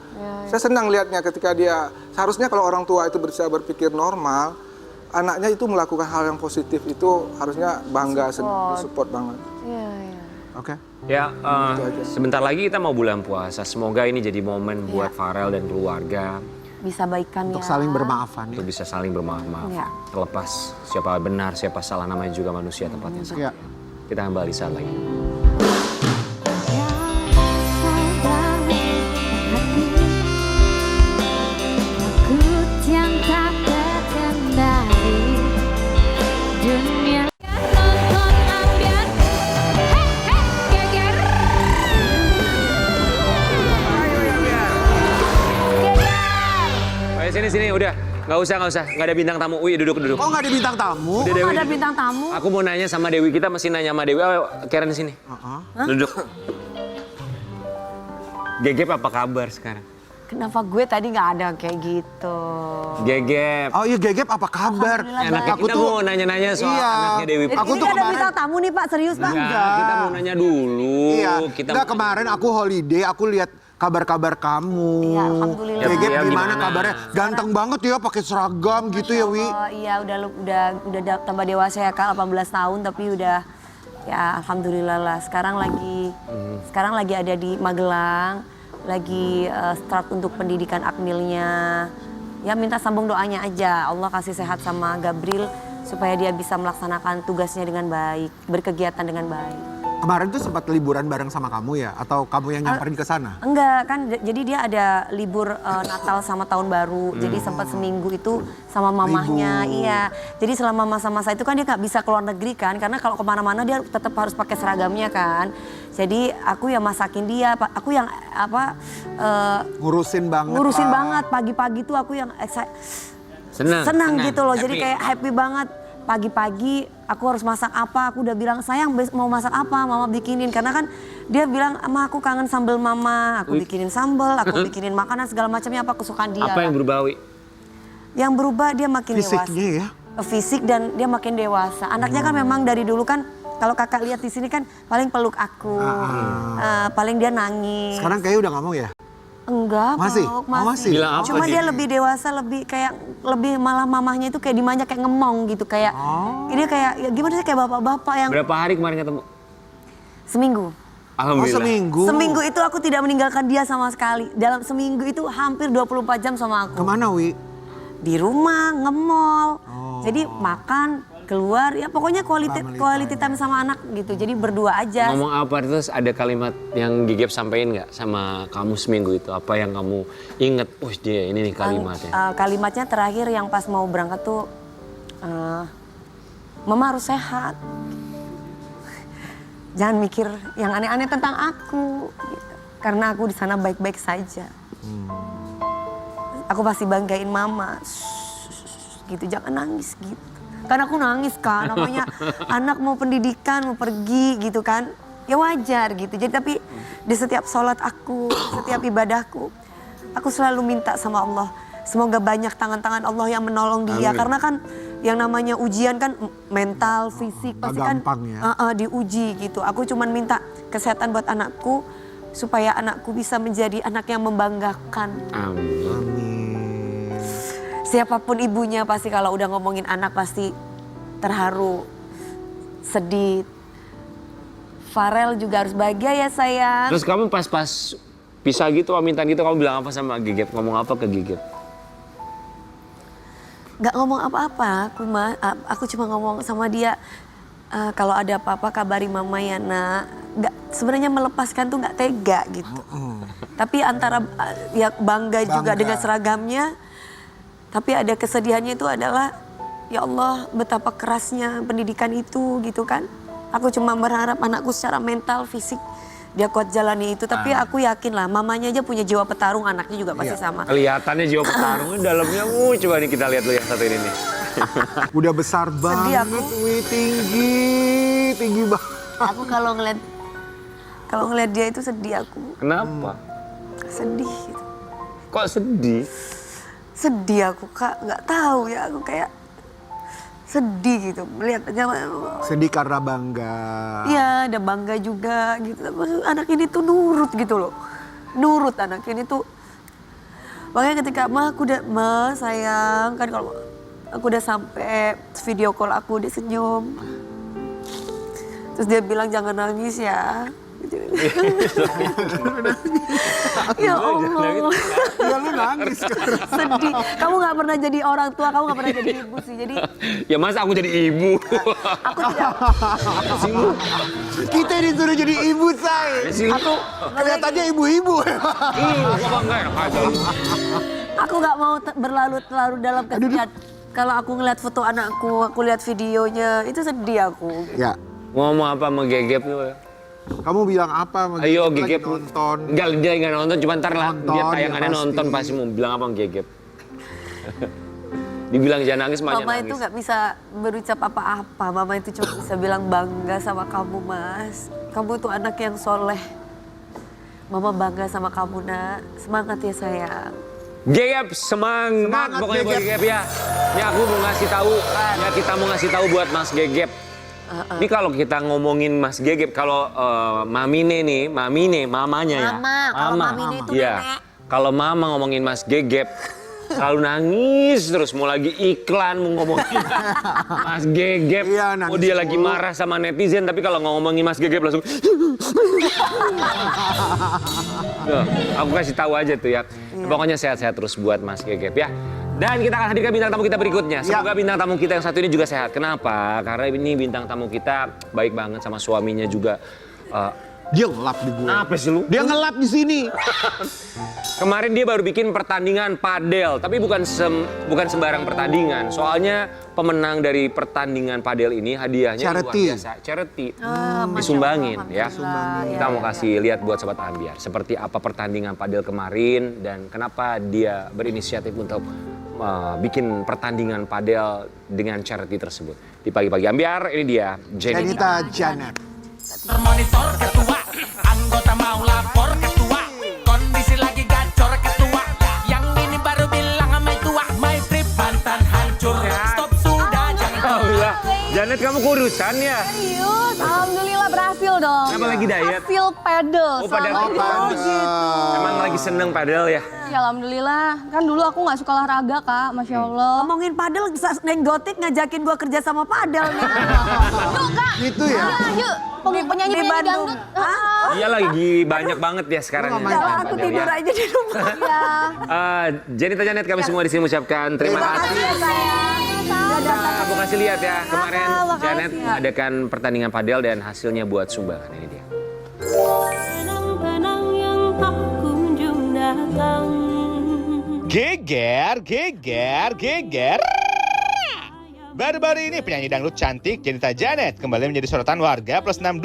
Saya senang lihatnya ketika dia, seharusnya kalau orang tua itu bisa berpikir normal, anaknya itu melakukan hal yang positif itu harusnya bangga, support banget. Iya, iya. Oke. Ya, sebentar lagi kita mau bulan puasa. Semoga ini jadi momen buat Farel dan keluarga Bisa baikan Untuk ya. saling bermaafan ya. untuk bisa saling bermaaf-maaf. Ya. Terlepas siapa benar, siapa salah, namanya juga manusia tempatnya sama. Ya. Kita kembali saat lagi. Takut yang tak terkendali, dunia nonton ambiar. Geger. Ayo sini, udah. Nggak usah. Nggak ada bintang tamu. Wih, duduk. Oh nggak ada bintang tamu? Udah, Kok Dewi. ada bintang tamu? Aku mau nanya sama Dewi, kita mesti nanya sama Dewi. Ayo, Karen di sini. Duduk. Gegep apa kabar sekarang? Kenapa gue tadi nggak ada kayak gitu? Gegep. Oh iya Gegep apa kabar? Alhamdulillah, Anaknya Aku kita tuh- mau nanya-nanya soal Iya. anaknya Dewi. Aku Ini tuh kan ada kemarin- bintang tamu nih Pak, serius Pak? Enggak, kita mau nanya dulu. Iya. Kita Enggak, kemarin aku holiday, aku lihat kabar-kabar kamu. Iya, alhamdulillah. Gegep Iya, gimana gimana? kabarnya? Ganteng banget ya pakai seragam gitu ya Wi. Oh iya udah tambah dewasa ya Kak, 18 tahun tapi udah ya alhamdulillah lah. Sekarang lagi ada di Magelang, lagi start untuk pendidikan akmilnya. Ya minta sambung doanya aja, Allah kasih sehat sama Gabriel supaya dia bisa melaksanakan tugasnya dengan baik, berkegiatan dengan baik. Kemarin tuh sempat liburan bareng sama kamu ya? Atau kamu yang nyamperin ke sana? Enggak kan, jadi dia ada libur Natal sama Tahun Baru, jadi sempat seminggu itu sama mamahnya, Libur. iya. Jadi selama masa-masa itu kan dia nggak bisa keluar negeri kan, karena kalau kemana-mana dia tetap harus pakai seragamnya kan. Jadi aku yang masakin dia, aku yang Ngurusin banget. ngurusin Pak. banget pagi-pagi tuh aku yang senang gitu loh, jadi happy. kayak happy banget. Pagi-pagi aku harus masak apa, aku udah bilang sayang mau masak apa, mama bikinin. Karena kan dia bilang, "Ma, aku kangen sambal mama." Aku bikinin sambal, aku bikinin makanan segala macamnya apa kesukaan dia. Apa yang lah. berubah, Wi? Yang berubah dia makin Fisiknya dewasa. ya? Fisik dan dia makin dewasa. Anaknya kan memang dari dulu kan, kalau kakak lihat di sini kan paling peluk aku, paling dia nangis. Sekarang kayaknya udah nggak mau ya? Enggak, Masih? peluk, Oh, masih? Bilang apa Cuma dia? dia lebih dewasa, lebih kayak lebih mamahnya itu kayak dimanja kayak ngemong gitu, kayak ini kayak ya gimana sih kayak bapak-bapak yang Berapa hari kemarin ketemu? seminggu. Oh Alhamdulillah. seminggu? Seminggu itu aku tidak meninggalkan dia sama sekali. Dalam seminggu itu hampir 24 jam sama aku. Kemana Wi? Di rumah, nge-mall. Jadi makan, keluar, ya pokoknya quality time sama anak gitu. Jadi berdua aja. Ngomong apa terus ada kalimat yang Gegep sampein nggak sama kamu seminggu itu? Apa yang kamu inget? Dia ini nih kalimatnya. Kalimatnya terakhir yang pas mau berangkat tuh, Mama harus sehat. Jangan mikir yang aneh-aneh tentang aku, gitu. Karena aku di sana baik-baik saja. Aku pasti banggain Mama, gitu. Jangan nangis gitu. Karena aku nangis kan, namanya anak mau pendidikan, mau pergi gitu kan. Ya wajar gitu. Jadi tapi di setiap sholat aku, setiap ibadahku, aku selalu minta sama Allah. Semoga banyak tangan-tangan Allah yang menolong dia. Amin. Karena kan yang namanya ujian kan mental, fisik, pasti kan gampang ya. diuji gitu. Aku cuman minta kesehatan buat anakku, supaya anakku bisa menjadi anak yang membanggakan. Amin. Amin. Siapapun ibunya pasti kalau udah ngomongin anak pasti terharu, sedih. Farel juga harus bahagia ya sayang. Terus kamu pas pisah gitu, pamitan gitu, kamu bilang apa sama Gegep? Ngomong apa ke Gegep? nggak ngomong apa-apa, aku cuma ngomong sama dia, kalau ada apa-apa kabari mama ya nak. Sebenarnya melepaskan tuh nggak tega gitu. Tapi antara ya bangga juga dengan seragamnya, tapi ada kesedihannya itu adalah ya Allah betapa kerasnya pendidikan itu gitu kan. Aku cuma berharap anakku secara mental, fisik dia kuat jalani itu. Tapi aku yakin lah mamanya aja punya jiwa petarung, anaknya juga pasti sama. Kelihatannya jiwa petarungnya dalamnya, coba nih kita lihat dulu yang satu ini nih. Udah besar banget, aku. wih tinggi banget. Aku kalau ngeliat dia itu sedih aku. Kenapa? Sedih gitu. Kok sedih? Sedih aku Kak, nggak tahu ya, aku kayak sedih gitu melihat aja. Sedih karena bangga. Iya, ada bangga juga gitu. Maksud, anak ini tuh nurut gitu loh. Nurut anak ini tuh. Makanya ketika aku udah, sayang, kan kalau aku udah sampai video call aku, dia senyum. Terus dia bilang jangan nangis ya. Ya Allah. Ya lu nangis kan. Sedih. Kamu nggak pernah jadi orang tua, kamu nggak pernah jadi ibu sih. Jadi Ya masa aku jadi ibu? aku tidak. Kita disuruh jadi ibu, say. Aku Kelihatannya ibu-ibu. Kok enggak enak aja? Aku nggak mau berlarut-larut dalam kesedihan. Kalau aku ngeliat foto anakku, aku lihat videonya, itu sedih aku. Ya, Ngomong apa sama Gegep tuh? kamu bilang apa? sama Ayo Gegep? Gegep. Lagi nonton. Enggak, dia nggak nonton, cuma ntar lah Nonton, dia ya tayangannya pasti. nonton pasti mau bilang apa sama Gegep. Dibilang jangan nangis, Mama nangis. itu nggak bisa berucap apa-apa. Mama itu cuma bisa bilang bangga sama kamu, Mas. Kamu tuh anak yang soleh. Mama bangga sama kamu, nak. Semangat ya sayang. Gegep semangat, Semangat, pokoknya buat Gegep. Gegep ya. Ini aku mau ngasih tahu, ya kita mau ngasih tahu buat Mas Gegep. Ini kalau kita ngomongin Mas Gegep, kalau Mamine nih, mamanya ya. Mama, kalau Mamine itu Iya. nenek. Kalau Mama ngomongin Mas Gegep, selalu nangis terus. Mau lagi iklan, mau ngomongin Mas Gegep. Iya, nangis Oh dia lagi mulu. marah sama netizen, tapi kalau ngomongin Mas Gegep langsung. Tuh, aku kasih tahu aja tuh ya. Pokoknya sehat-sehat terus buat Mas Gegep ya. Dan kita akan hadirkan bintang tamu kita berikutnya. Semoga bintang tamu kita yang satu ini juga sehat. Kenapa? Karena ini bintang tamu kita baik banget sama suaminya juga. Dia ngelap di gue. Apa sih lu? Dia ngelap di sini. Kemarin dia baru bikin pertandingan padel, tapi bukan sembarang pertandingan. Soalnya pemenang dari pertandingan padel ini hadiahnya luar Charity. biasa. Charity. Masya Disumbangin Allah, ya. alhamdulillah. Kita mau kasih lihat buat Sobat Ambiar seperti apa pertandingan padel kemarin dan kenapa dia berinisiatif untuk bikin pertandingan padel dengan charity tersebut. Di pagi-pagi Ambiar, ini dia Jenita. Janita Janet. Termonitor ketua, anggota mau lapor ketua, kondisi lagi gacor ketua, yang ini baru bilang sama tua, my trip mantan hancur, stop sudah jangan. Alhamdulillah. Janet kamu kurusan ya? Serius, alhamdulillah berhasil dong. Kenapa lagi diet? Hasil pedal. Oh, padel. Emang lagi seneng padel ya? Ya alhamdulillah, kan dulu aku nggak suka olahraga Kak, Masya Allah. Ngomongin padel, Neng Gotik ngajakin gua kerja sama padel nih. Yuk Kak, Gitu ya? yuk penyanyi Di Bandung. dangdut. Iya lagi banyak banget ya sekarang. Lu nggak main ya, Kalau aku padel tidur ya. aja di rumah. Iya. Jenita Janet kami semua di sini mengucapkan terima kasih. Aku kasih lihat ya kemarin Janet adakan pertandingan padel dan hasilnya buat sumbangan ini dia. Benang-benang yang tak kunjung datang. Geger, geger, geger. Baru-baru ini penyanyi dangdut cantik Jenita Janet kembali menjadi sorotan warga plus 62.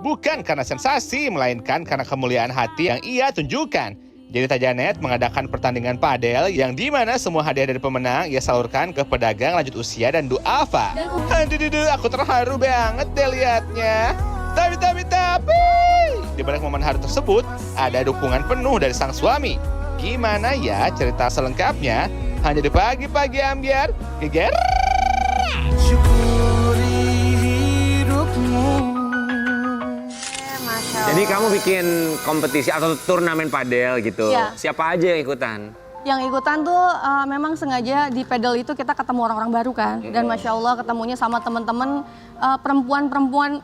Bukan karena sensasi, melainkan karena kemuliaan hati yang ia tunjukkan. Jenita Janet mengadakan pertandingan padel yang dimana semua hadiah dari pemenang ia salurkan ke pedagang lanjut usia dan duafa. Aduh, aku terharu banget deh liatnya. Tapi, di balik momen haru tersebut, ada dukungan penuh dari sang suami. Gimana ya cerita selengkapnya? Hanya di pagi-pagi Ambiar, geger. Jadi kamu bikin kompetisi atau turnamen padel gitu. Iya. Siapa aja yang ikutan? Yang ikutan tuh memang sengaja di pedal itu kita ketemu orang-orang baru kan. Dan Masya Allah ketemunya sama teman-teman perempuan-perempuan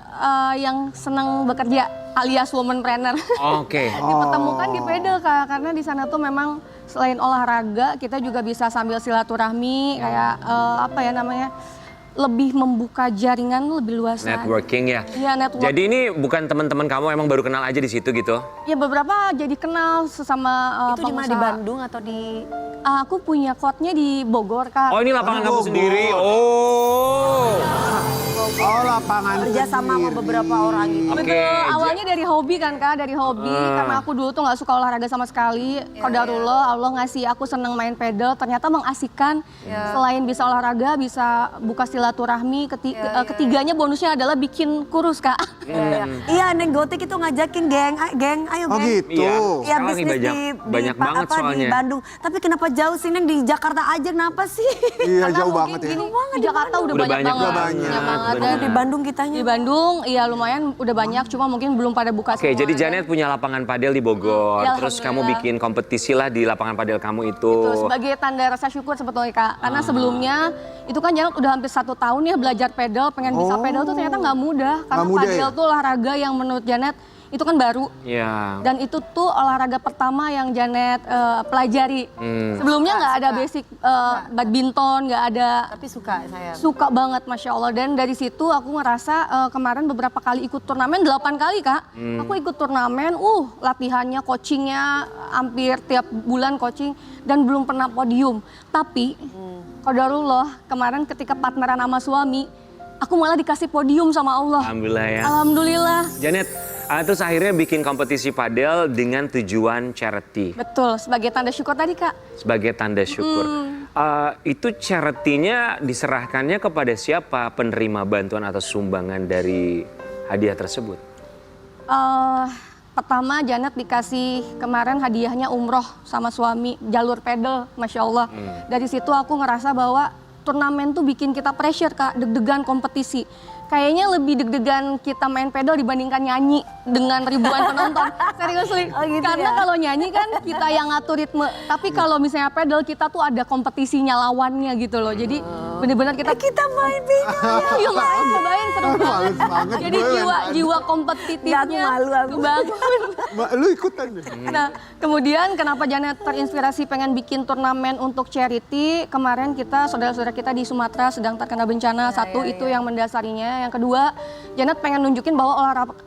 yang senang bekerja alias womanpreneur. Oke. Dipertemukan di pedal Kak, karena di sana tuh memang selain olahraga kita juga bisa sambil silaturahmi kayak apa ya namanya, lebih membuka jaringan lebih luas lagi. Networking ya. Iya, network. Jadi ini bukan teman-teman kamu emang baru kenal aja di situ gitu? Ya beberapa jadi kenal sesama Itu di mana, di Bandung atau di Aku punya courtnya di Bogor, Kak. Oh ini lapangan kamu Bogor. sendiri. Oh. Oh, lapangan kerja sama sendiri. beberapa orang gitu. Oke. Betul, awalnya dari hobi kan Kak, dari hobi. Karena aku dulu tuh nggak suka olahraga sama sekali. Qadarullah, Allah ngasih aku seneng main pedal, ternyata mengasihkan. Selain bisa olahraga, bisa buka silaturahmi. Ketiganya bonusnya adalah bikin kurus, Kak. Iya, Neng Gotik itu ngajakin geng, ayo Oh geng. gitu. Iya. Ya Sekarang bisnis banyak banget di soalnya. Bandung. Tapi kenapa jauh sih Neng, di Jakarta aja kenapa sih? Iya, Karena jauh mungkin banget ya. gini, di Jakarta udah Udah banyak banyak banget. banget. Banyak banget. Dan di Bandung kitanya. Di Bandung, iya lumayan udah banyak, cuma mungkin belum pada buka Oke, semua. jadi Janet punya lapangan padel di Bogor. Ya, Terus kamu alhamdulillah. bikin kompetisi lah di lapangan padel kamu itu. Itu sebagai tanda rasa syukur sebetulnya Kak. Karena sebelumnya itu kan Janet udah hampir 1 tahun ya belajar pedal, pengen bisa pedal tuh ternyata nggak mudah. Karena mudah padel ya? tuh olahraga yang menurut Janet itu kan baru. Iya. Dan itu tuh olahraga pertama yang Janet pelajari. Sebelumnya nggak ada basic badminton, nggak ada. Tapi suka saya. Suka banget, Masya Allah. Dan dari situ aku ngerasa kemarin beberapa kali ikut turnamen, 8 kali Kak. Aku ikut turnamen, latihannya, coachingnya hampir tiap bulan coaching. Dan belum pernah podium. Tapi, qadarullah, kemarin ketika partneran sama suami, aku malah dikasih podium sama Allah. Alhamdulillah ya. Alhamdulillah. Janet, terus akhirnya bikin kompetisi padel dengan tujuan charity. Betul, sebagai tanda syukur tadi Kak. Sebagai tanda syukur. Itu charity-nya diserahkannya kepada siapa penerima bantuan atau sumbangan dari hadiah tersebut? Pertama Janet dikasih kemarin hadiahnya umroh sama suami, jalur pedal, Masya Allah. Dari situ aku ngerasa bahwa turnamen tuh bikin kita pressure Kak, deg-degan kompetisi. Kayaknya lebih deg-degan kita main pedal dibandingkan nyanyi dengan ribuan penonton. Seriously. Oh gitu Karena ya? kalau nyanyi kan kita yang ngatur ritme. Tapi kalau misalnya pedal kita tuh ada kompetisinya lawannya gitu loh. Jadi bener-bener kita main pedal. Iya main, cobain seru banget. Males banget Jadi gue, jiwa kompetitifnya. Nggak, aku malu aku. kebangun. Lu ikutan deh. Nah, kemudian kenapa Janet terinspirasi pengen bikin turnamen untuk charity? Kemarin kita, saudara-saudara kita di Sumatera sedang terkena bencana. Satu, itu yang mendasarinya. Yang kedua, Janet pengen nunjukin bahwa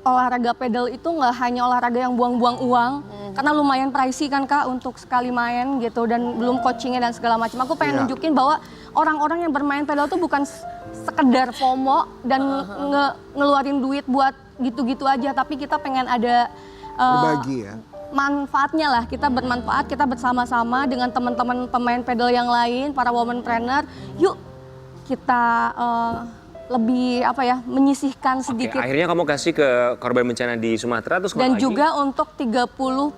olahraga pedal itu nggak hanya olahraga yang buang-buang uang. Karena lumayan pricey kan Kak untuk sekali main gitu. Dan belum coachingnya dan segala macam. Aku pengen nunjukin bahwa orang-orang yang bermain pedal itu bukan sekedar FOMO dan ngeluarin duit buat gitu-gitu aja. Tapi kita pengen ada Berbagi ya. manfaatnya lah, kita bermanfaat, kita bersama-sama dengan teman-teman pemain pedal yang lain, para woman trainer, yuk kita lebih menyisihkan Oke, sedikit. akhirnya kamu kasih ke korban bencana di Sumatera terus Dan kemana lagi? juga untuk 30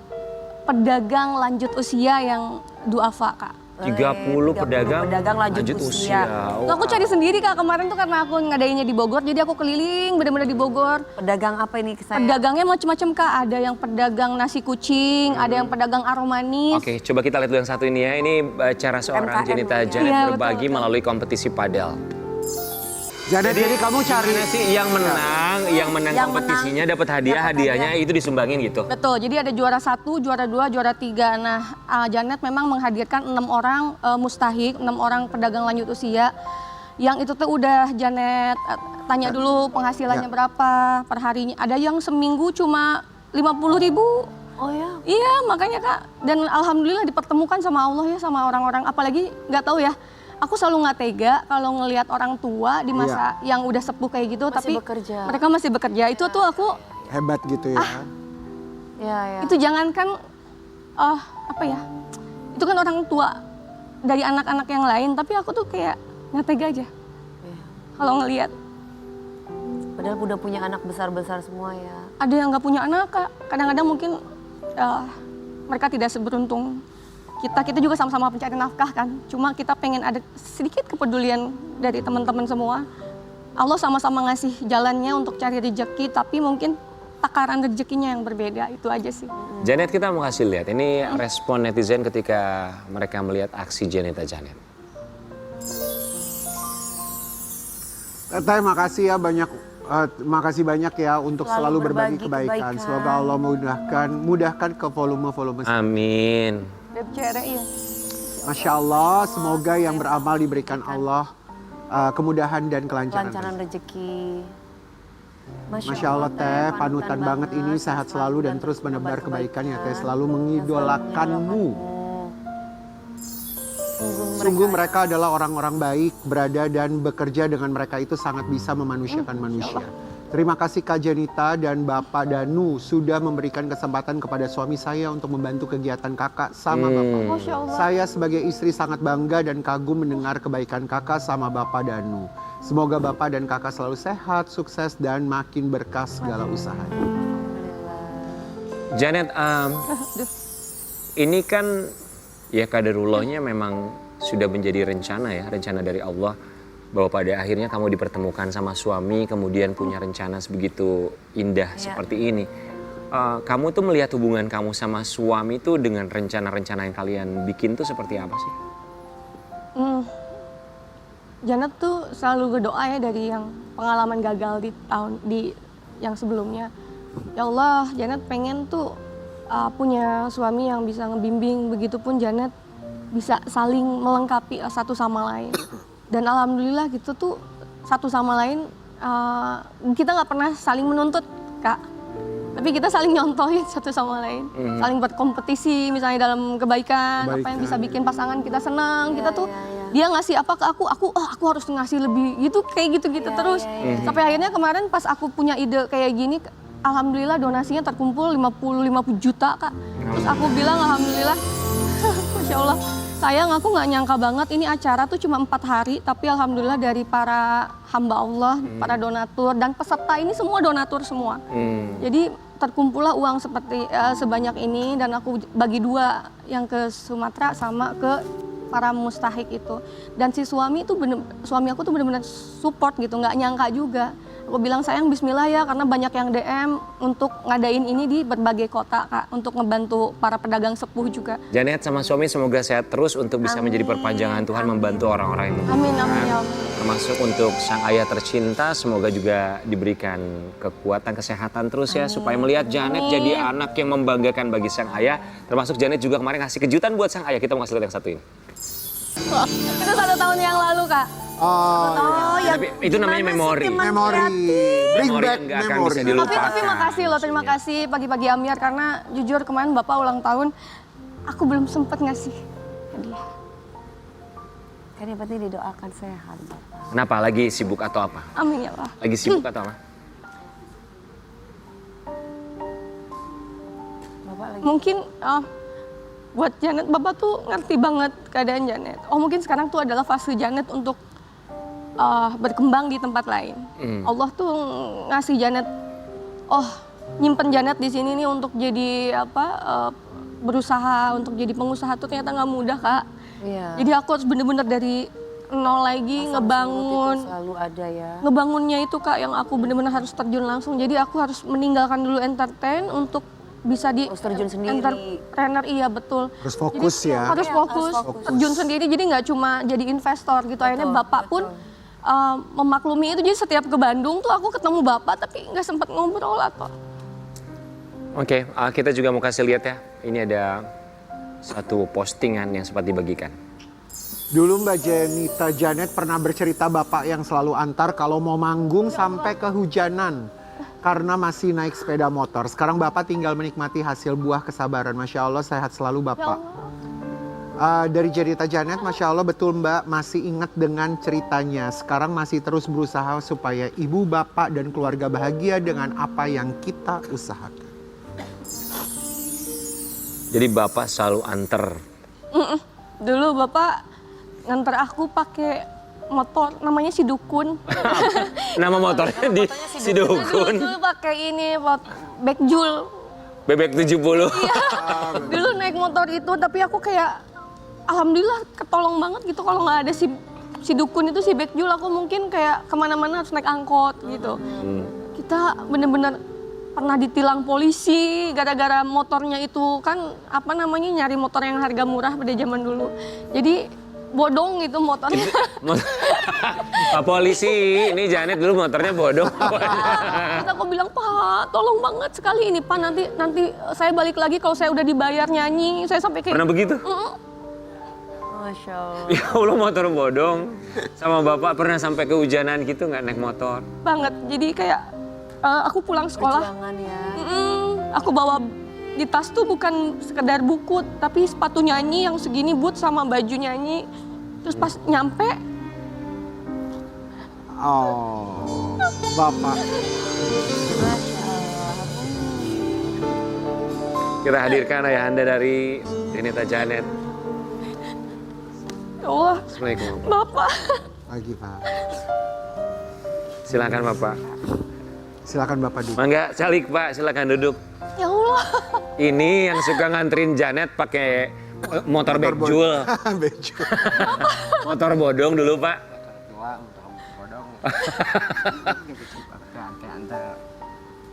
pedagang lanjut usia yang duafa Kak. 30 pedagang lanjut usia. Tuh aku cari sendiri Kak, kemarin tuh karena aku ngadainnya di Bogor, jadi aku keliling bener-bener di Bogor. Pedagang apa ini saya? Pedagangnya macam-macam Kak, ada yang pedagang nasi kucing, ada yang pedagang aromanis. Oke, coba kita lihat dulu yang satu ini ya. Ini cara seorang MKM Janita ya. Janet Iya, berbagi betul. melalui kompetisi padel. Jadi kamu cari Gimana sih yang menang kompetisinya dapat hadiahnya itu disumbangin gitu. Betul, jadi ada juara 1, juara 2, juara 3. Nah, Janet memang menghadirkan 6 orang mustahik, 6 orang pedagang lanjut usia. Yang itu tuh udah Janet tanya dulu penghasilannya berapa per harinya. Ada yang seminggu cuma 50.000. Oh ya? Iya, makanya Kak. Dan alhamdulillah dipertemukan sama Allah ya, sama orang-orang. Apalagi nggak tahu ya, aku selalu nggak tega kalau ngelihat orang tua di masa yang udah sepuh kayak gitu, tapi bekerja. mereka masih bekerja. Itu tuh aku hebat gitu ya. Ya. itu jangankan itu kan orang tua dari anak-anak yang lain, tapi aku tuh kayak nggak tega aja kalau ngelihat Padahal udah punya anak besar-besar semua ya. ada yang nggak punya anak Kak. Kadang-kadang mungkin mereka tidak seberuntung kita juga sama-sama pencari nafkah kan. Cuma kita pengen ada sedikit kepedulian dari teman-teman semua. Allah sama-sama ngasih jalannya untuk cari rezeki, tapi mungkin takaran rezekinya yang berbeda, itu aja sih. Janet, kita mau kasih lihat. Ini respon netizen ketika mereka melihat aksi Janita Janet. Teteh, makasih ya makasih banyak ya untuk Selalu selalu berbagi berbagi kebaikan. kebaikan. Semoga Allah mudahkan ke volume-volume. Amin. Cere, iya. Masya Allah, semoga yang beramal diberikan Allah kemudahan dan kelancaran. Kelancaran rezeki. Masya Allah Teh, panutan banget ini, sehat selalu dan terus menebar kebaikan ya Teh, selalu mengidolakanmu. Sungguh mereka adalah orang-orang baik, berada dan bekerja dengan mereka itu sangat bisa memanusiakan manusia. Terima kasih Kak Janita dan Bapak Danu sudah memberikan kesempatan kepada suami saya untuk membantu kegiatan kakak sama Bapak. Masya Allah. Saya sebagai istri sangat bangga dan kagum mendengar kebaikan kakak sama Bapak Danu. Semoga Bapak dan kakak selalu sehat, sukses, dan makin berkah segala usahanya. Janet, ini kan ya kaderullahnya memang sudah menjadi rencana ya, rencana dari Allah. Bahwa pada akhirnya kamu dipertemukan sama suami, kemudian punya rencana sebegitu indah seperti ini. Kamu tuh melihat hubungan kamu sama suami tuh dengan rencana-rencana yang kalian bikin tuh seperti apa sih? Janet tuh selalu berdoa ya dari yang pengalaman gagal di yang sebelumnya. Ya Allah, Janet pengen tuh punya suami yang bisa ngebimbing, begitupun Janet bisa saling melengkapi satu sama lain. Dan alhamdulillah gitu tuh satu sama lain kita nggak pernah saling menuntut Kak, tapi kita saling nyontohin satu sama lain, saling berkompetisi misalnya dalam kebaikan, apa yang bisa bikin pasangan kita senang, kita tuh dia ngasih apa ke aku harus ngasih lebih gitu, kayak gitu terus. Sampai akhirnya kemarin pas aku punya ide kayak gini, alhamdulillah donasinya terkumpul 50 juta Kak. Terus aku bilang alhamdulillah, Masya Allah. Sayang, aku nggak nyangka banget ini acara tuh cuma 4 hari, tapi alhamdulillah dari para hamba Allah, para donatur dan peserta ini semua donatur semua. Jadi terkumpullah uang seperti sebanyak ini dan aku bagi 2 yang ke Sumatera sama ke para mustahik itu. Dan si suami itu suami aku tuh benar-benar support gitu, nggak nyangka juga. Aku bilang sayang bismillah ya, karena banyak yang DM untuk ngadain ini di berbagai kota Kak, untuk ngebantu para pedagang sepuh juga. Janet sama suami semoga sehat terus untuk bisa menjadi perpanjangan Tuhan, membantu orang-orang yang membutuhkan. Amin ya Allah. Termasuk untuk sang ayah tercinta, semoga juga diberikan kekuatan, kesehatan terus ya, supaya melihat Janet jadi anak yang membanggakan bagi sang ayah. Termasuk Janet juga kemarin ngasih kejutan buat sang ayah. Kita mau kasih lihat yang satu ini. Itu 1 tahun yang lalu Kak. Oh ya. Tapi itu namanya memori. Memori, bring Memori back yang nggak akan memory. bisa dilupakan. Tapi makasih loh, terima kasih pagi-pagi Amir, karena jujur kemarin Bapak ulang tahun, aku belum sempet ngasih hadiah. Kan yang penting didoakan sehat. Kenapa? Lagi sibuk atau apa? Amin ya Allah. Lagi sibuk atau apa? Bapak lagi. Mungkin buat Janet, Bapak tuh ngerti banget keadaan Janet. Oh mungkin sekarang tuh adalah fase Janet untuk berkembang di tempat lain. Allah tuh ngasih Janet, nyimpen Janet di sini nih untuk jadi berusaha untuk jadi pengusaha tuh ternyata nggak mudah Kak. Iya. Jadi aku harus bener-bener dari nol lagi ngebangun. Selalu ada ya. Ngebangunnya itu Kak yang aku bener-bener harus terjun langsung. Jadi aku harus meninggalkan dulu entertain untuk bisa di Harus terjun sendiri. entrepreneur, iya betul. Harus fokus Jadi, ya. Harus fokus, terjun sendiri. Jadi nggak cuma jadi investor gitu. Akhirnya Bapak pun memaklumi itu. Jadi setiap ke Bandung tuh aku ketemu Bapak tapi nggak sempat ngobrol atau. Oke, kita juga mau kasih lihat ya. Ini ada satu postingan yang sempat dibagikan. Dulu Mbak Janita Janet pernah bercerita Bapak yang selalu antar kalau mau manggung sampai kehujanan. Karena masih naik sepeda motor. Sekarang Bapak tinggal menikmati hasil buah kesabaran. Masya Allah, sehat selalu Bapak. Dari Janita Janet, Masya Allah betul Mbak masih ingat dengan ceritanya. Sekarang masih terus berusaha supaya ibu, bapak, dan keluarga bahagia dengan apa yang kita usahakan. Jadi Bapak selalu anter. Dulu Bapak nganter aku pakai motor namanya si Dukun. Nama motornya di Sidukun. Dulu pakai ini Backjul. Bebek 70. Dulu naik motor itu tapi aku kayak alhamdulillah ketolong banget gitu kalau nggak ada si Dukun itu, si Backjul, aku mungkin kayak kemana-mana harus naik angkot gitu. Kita bener-bener pernah ditilang polisi gara-gara motornya itu kan nyari motor yang harga murah pada zaman dulu. Jadi bodong gitu motornya. Pak polisi, ini Janet dulu motornya bodong. Terus aku bilang, Pak, tolong banget sekali ini Pak, nanti saya balik lagi kalau saya udah dibayar nyanyi. Saya sampai kayak Pernah begitu? Masya Allah. Ya Allah, motor bodong. Sama bapak pernah sampai kehujanan gitu nggak naik motor? banget. Jadi kayak aku pulang sekolah, Perjuangan ya. aku bawa di tas tuh bukan sekedar buku, tapi sepatu nyanyi yang segini, boot sama baju nyanyi. Terus pas nyampe, Oh, Bapak. Kita hadirkan ayah anda dari Denita Janet. ya Allah, Assalamualaikum Bapak. Bapak. Pagi, Pak. Silakan Bapak. Silakan Bapak duduk. Mangga, calik Pak, silakan duduk. Ya Allah. Ini yang suka nganterin Janet pakai motor bejul. Bejul. Motor bodong dulu Pak.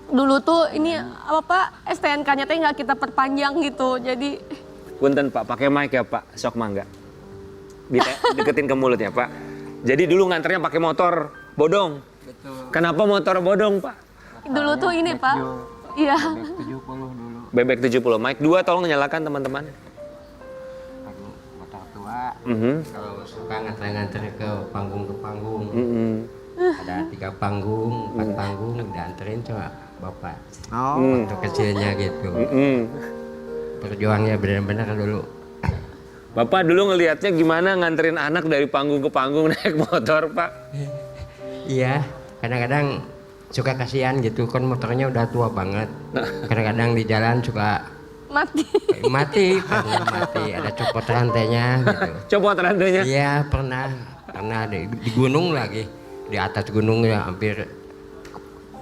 Dulu tuh ini apa Pak, STNK-nya teh nggak kita perpanjang gitu. Jadi Punten Pak, pakai mic ya Pak, sok mangga. Deketin ke mulutnya Pak. Jadi dulu nganternya pakai motor bodong. Betul. Kenapa motor bodong Pak? dulu tuh ini Pak. Iya. Bebek 70. Mic 2 tolong nyalakan teman-teman. Motor tua, Mhm. kalau suka nganter-nganter ke panggung Mhm. ada 3 panggung, 4 panggung dianterin sama bapak. Oh, Waktu kecilnya gitu. Mhm. Berjuangnya benar-benar dulu. Bapak dulu ngelihatnya gimana nganterin anak dari panggung ke panggung naik motor Pak? Iya, kadang-kadang suka kasihan gitu kan motornya udah tua banget. Kadang-kadang di jalan suka Mati. karena mati, ada copot rantainya gitu. Copot rantainya. Iya, pernah di gunung lagi. Di atas gunung ya hampir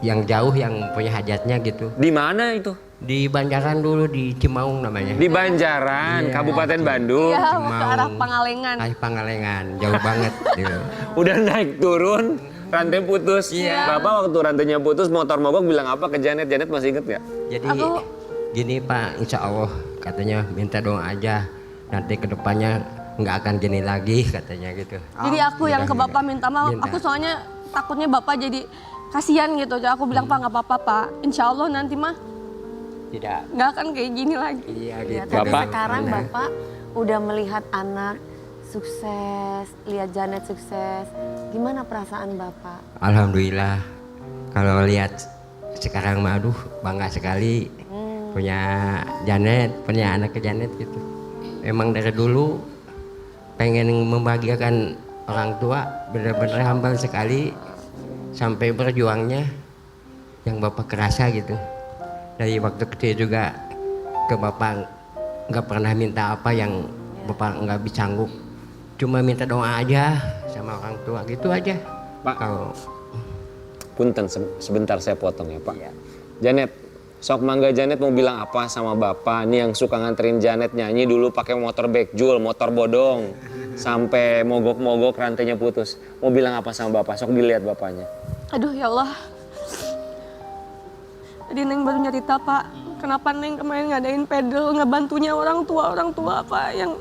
yang jauh yang punya hajatnya gitu. Di mana itu? Di Banjaran dulu, di Cimaung namanya. Di Banjaran, Iya. Kabupaten Bandung. Iya, ke Mau. arah Pangalengan. Pangalengan, jauh banget gitu. Udah naik turun, rantai putus. Iya. Bapak waktu rantainya putus, motor mogok bilang apa ke Janet? Janet masih inget nggak? Jadi Aku- gini Pak, insya Allah katanya minta doa aja. Nanti kedepannya nggak akan gini lagi katanya gitu. Jadi aku yang ke Bapak minta maaf. Minta. Aku soalnya takutnya Bapak jadi kasihan gitu. Jadi aku bilang Pak nggak apa-apa Pak. Insya Allah nanti mah Tidak, nggak akan kayak gini lagi. iya Ya, gitu. tapi Bapak? sekarang Benar. Bapak udah melihat anak sukses, lihat Janet sukses. Gimana perasaan Bapak? Alhamdulillah, kalau lihat sekarang mah aduh bangga sekali punya Janet, punya anak ke Janet gitu. Emang dari dulu pengen membahagiakan orang tua, benar-benar humble sekali sampai berjuangnya yang Bapak kerasa gitu. Dari waktu kecil juga ke Bapak nggak pernah minta apa yang Bapak nggak bisa sanggup. Cuma minta doa aja sama orang tua gitu aja. Pak. Kalau Punten, sebentar saya potong ya Pak. Janet, sok mangga Janet mau bilang apa sama Bapak? Nih yang suka nganterin Janet nyanyi dulu pakai motor backjul, motor bodong. Sampai mogok-mogok rantainya putus. Mau bilang apa sama Bapak? Sok dilihat Bapaknya. Aduh ya Allah. Tadi Neng baru nyerita Pak, kenapa Neng kemarin ngadain pedal, ngebantunya orang tua Pak yang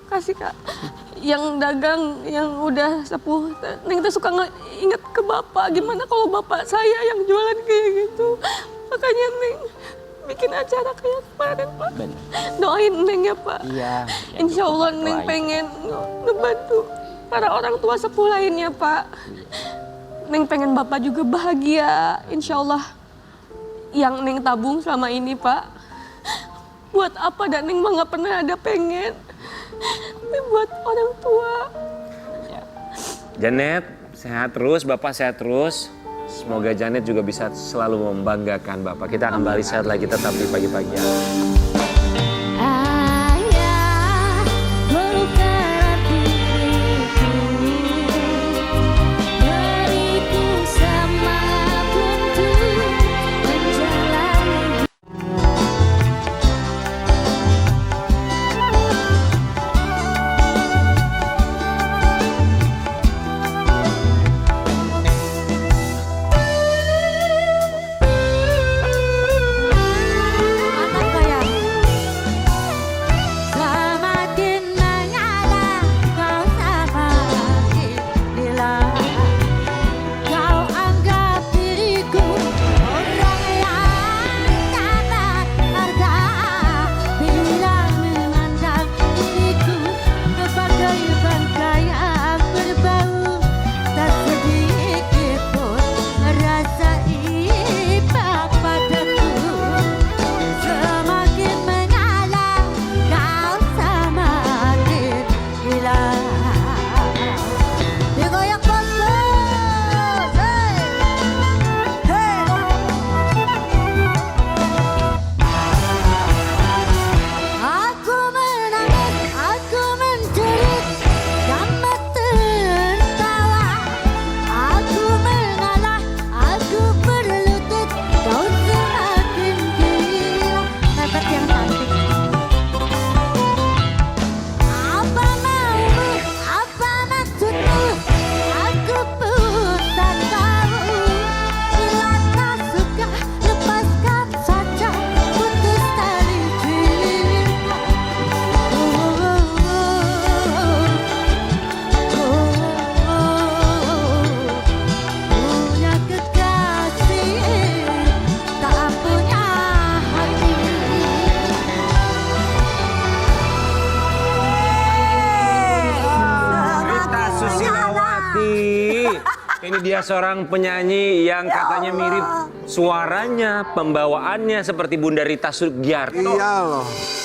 kasih Kak, yang dagang, yang udah sepuh. Neng tuh suka inget ke Bapak, gimana kalau Bapak saya yang jualan kayak gitu. Makanya Neng bikin acara kayak kemarin Pak. Doain Neng ya Pak. iya, Insya Allah Neng pengen ngebantu para orang tua sepuh lainnya Pak. Neng pengen Bapak juga bahagia, insya Allah. Yang Neng tabung selama ini Pak, buat apa dan Neng mah nggak pernah ada pengen. Tapi buat orang tua. Janet, sehat terus, Bapak sehat terus. Semoga Janet juga bisa selalu membanggakan Bapak. Kita akan kembali saat lagi tetap di pagi-pagi. Ayah melukai diriku, beriku semangat untuk menjalani. Mantap Pak ya? Ini dia seorang penyanyi yang katanya mirip suaranya, pembawaannya seperti Bunda Rita Sugiarto. Iya loh.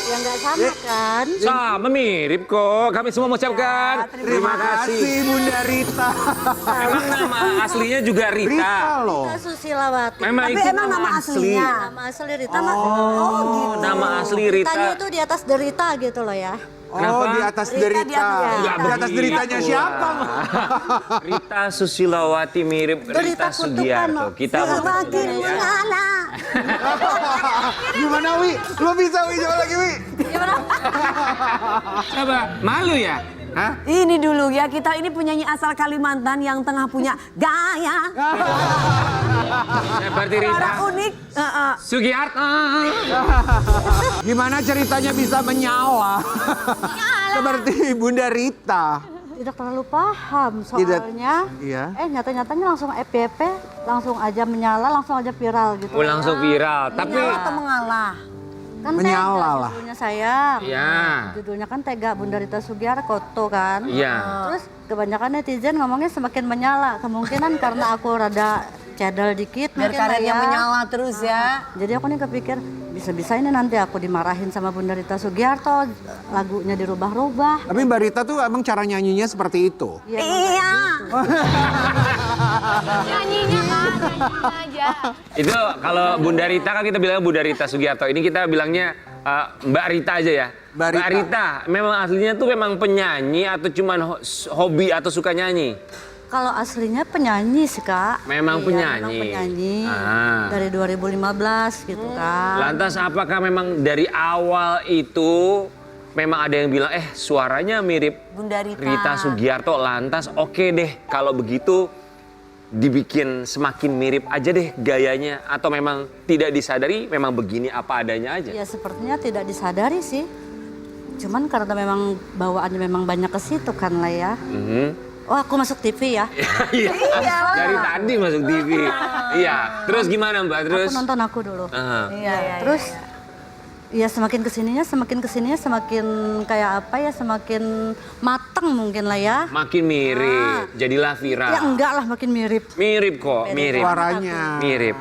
Ya nggak sama kan? Sama mirip kok. Kami semua mengucapkan Terima kasih Bunda Rita. Memang nama aslinya juga Rita. Rita loh. Rita Susilawati. Memang Tapi itu emang nama aslinya. Nama asli Rita mah. Oh gitu. Nama asli Rita. Ritanya itu di atas derita gitu loh ya. Kenapa? Oh, di atas Rita derita. di atas derita. Di atas deritanya siapa? Rita Susilawati mirip Rita Derita kutukan Sugiarto. loh. Kita Semakin menyala. Gimana Wi? Lo bisa Wi, coba lagi Wi. Coba, malu ya? Hah? Ini dulu ya, kita ini penyanyi asal Kalimantan yang tengah punya gaya. Berarti Rita Suara unik. Sugiarto. Gimana ceritanya bisa menyala? Seperti Bunda Rita. Tidak terlalu paham Tidak. soalnya. Iya. Nyata-nyatanya langsung FYP, langsung aja menyala, langsung aja viral gitu. Oh, langsung viral. Tapi Atau mengalah. Kan Menyala tega lah. judulnya saya. Iya. Judulnya kan Tega Bunda Rita Sugiarto kan. Iya. Terus kebanyakan netizen ngomongnya semakin menyala. Kemungkinan karena aku rada cadel dikit Biar mungkin lah karirnya ya. menyala terus ya. Jadi aku nih kepikir bisa-bisa ini nanti aku dimarahin sama Bunda Rita Sugiarto, lagunya dirubah-rubah. Tapi Mbak Rita tuh emang cara nyanyinya seperti itu. Ya, Iya. Nyanyinya kan, nyanyinya aja. itu kalau Bunda Rita kan kita bilang Bunda Rita Sugiarto. Ini kita bilangnya Mbak Rita aja ya. Mbak Rita. Memang aslinya tuh memang penyanyi atau cuman hobi atau suka nyanyi? Kalau aslinya penyanyi sih Kak. Memang Iya, penyanyi. Memang penyanyi. Ah. Dari 2015 gitu kan. Lantas apakah memang dari awal itu memang ada yang bilang suaranya mirip Bunda Rita. Rita Sugiarto, lantas oke deh kalau begitu dibikin semakin mirip aja deh gayanya, atau memang tidak disadari memang begini apa adanya aja? Ya sepertinya tidak disadari sih. Cuman karena memang bawaannya memang banyak ke situ kan lah ya. Oh aku masuk TV ya. Iya. Dari tadi masuk TV. Iya. Terus gimana Mbak? Terus? Aku nonton aku dulu. Iya. Terus ya semakin kesininya semakin kayak apa ya, semakin mateng mungkin lah ya. Makin mirip, jadilah viral. Ya enggak lah, makin mirip. Mirip kok, mirip. Suaranya. Mirip.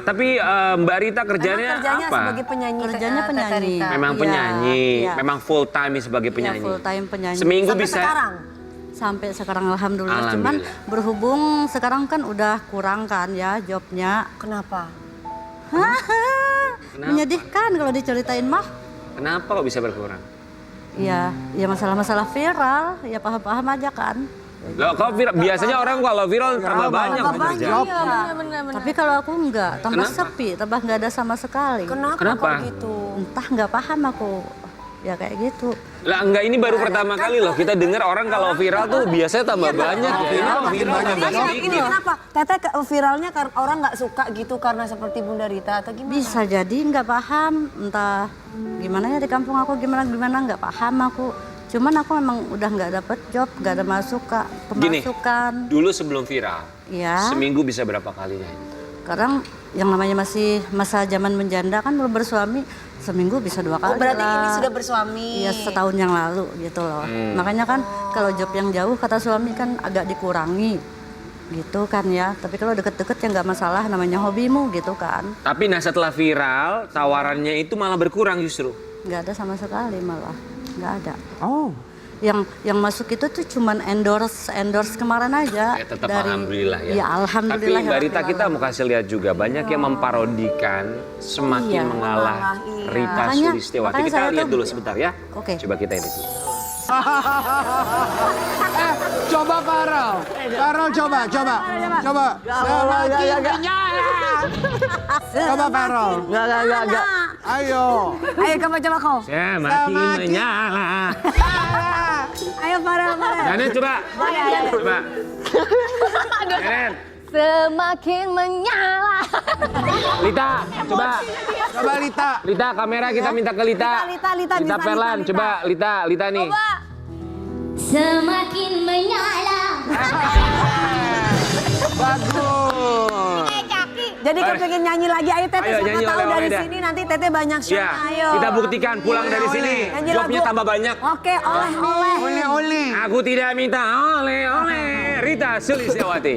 Tapi Mbak Rita kerjanya, Kerjanya apa? sebagai penyanyi. Kerjanya Tete penyanyi. Rita. Memang Iya, penyanyi, iya. memang full time sebagai Ya, penyanyi. full time penyanyi. Seminggu Sampai bisa. sekarang. Sampai sekarang alhamdulillah. Cuman Alhamdulillah. berhubung sekarang kan udah kurang kan ya jobnya. Kenapa? Menyedihkan kalau diceritain mah. Kenapa kok bisa berkurang? Ya masalah-masalah viral, ya paham-paham aja kan. Loh, kok viral? Biasanya orang kalau viral tambah banyak kerja. Tapi kalau aku enggak, tambah Kenapa? sepi, tambah nggak ada sama sekali. Kenapa Kenapa? kok gitu? Entah nggak paham aku. Ya kayak gitu. Lah enggak, ini baru pertama kali loh kita dengar orang kalau viral tuh biasanya tambah banyak. Ini kalau viral tambah Ini sedikit. kenapa? Tete viralnya karena orang nggak suka gitu karena seperti Bunda Rita atau gimana? Bisa jadi nggak paham, entah gimana ya di kampung aku gimana nggak paham aku. Cuman aku memang udah nggak dapet job, nggak ada Gini, pemasukan. dulu sebelum viral, Ya, seminggu bisa berapa kali nyanyi? sekarang yang namanya masih masa zaman menjanda kan belum bersuami, seminggu bisa 2 kali Oh, berarti lah. ini sudah bersuami. Iya, setahun yang lalu gitu loh. Makanya kan kalau job yang jauh kata suami kan agak dikurangi gitu kan ya. Tapi kalau deket-deket ya nggak masalah, namanya hobimu gitu kan. Tapi nah setelah viral, tawarannya itu malah berkurang justru. Nggak ada sama sekali malah, nggak ada. Oh. Yang masuk itu tuh cuman endorse kemarin aja. Ya tetap alhamdulillah ya. Ya alhamdulillah. Tapi Mbak Rita ya, kita mau kasih lihat juga banyak yang memparodikan semakin Iya. mengalah Iya. Rita Makanya Sulistiawati. Kita saya lihat tuh- dulu sebentar ya. Oke. Coba kita ini. Coba Farel. Farel coba. Semakin menyala. Coba Farel. Enggak. Ayo. Ayo coba kau. Semakin menyala. Ayo Farel. Janet coba. Coba. Janet. Semakin menyala. Lita, coba. Coba Rita. Lita, kamera kita minta ke Lita. Lita, Lita Perlan, Lita. coba Lita nih. Semakin menyala. Bagus. Jadi kepengen nyanyi lagi, ayo Tete, Ayo, siapa nyanyi tahu oleh dari Aida. sini nanti Tete banyak show. Ya, Ayo. kita buktikan pulang dari sini. Nyanyi Jobnya lagu. tambah banyak. Oke, oleh. Oleh. Aku tidak minta oleh-oleh. Rita Sulistiawati.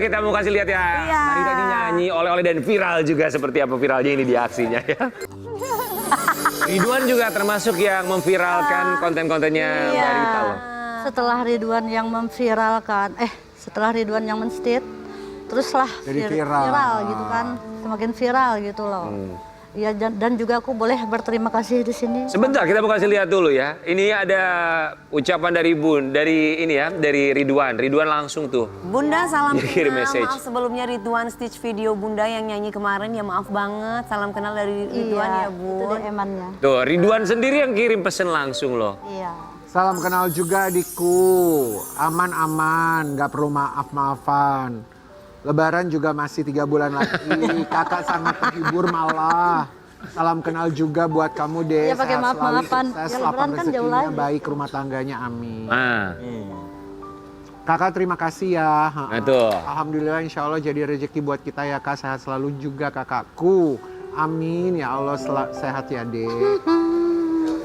kita mau kasih lihat ya. Iya. Tadi tadi nyanyi oleh-oleh dan viral juga seperti apa viralnya ini di aksinya ya. Ridwan juga termasuk yang memviralkan konten-kontennya Mbak Rita loh. Setelah Ridwan yang memviralkan, setelah Ridwan yang men-state, teruslah Jadi viral. gitu kan, semakin viral gitu loh. Ya dan juga aku boleh berterima kasih di sini. Sebentar, kita mau kasih lihat dulu ya. Ini ada ucapan dari dari Ridwan. Ridwan langsung tuh. Bunda salam Kirim kenal, message. maaf sebelumnya Ridwan stitch video Bunda yang nyanyi kemarin ya maaf banget. Salam kenal dari Ridwan ya itu Bun. DM-annya. Tuh, Ridwan sendiri yang kirim pesan langsung loh. Iya. Salam kenal juga adikku. Aman-aman, gak perlu maaf-maafan. Lebaran juga masih 3 bulan lagi. Kakak sangat terhibur malah. Salam kenal juga buat kamu deh. Ya, pakai Sehat maaf-maafan. selalu, sukses, Ya, lapang Lebaran kan jauh rezekinya, lagi. baik rumah tangganya, amin. Nah, Kakak terima kasih ya. tuh. Alhamdulillah insya Allah jadi rezeki buat kita ya kak. Sehat selalu juga kakakku. Amin ya Allah sehat ya dek.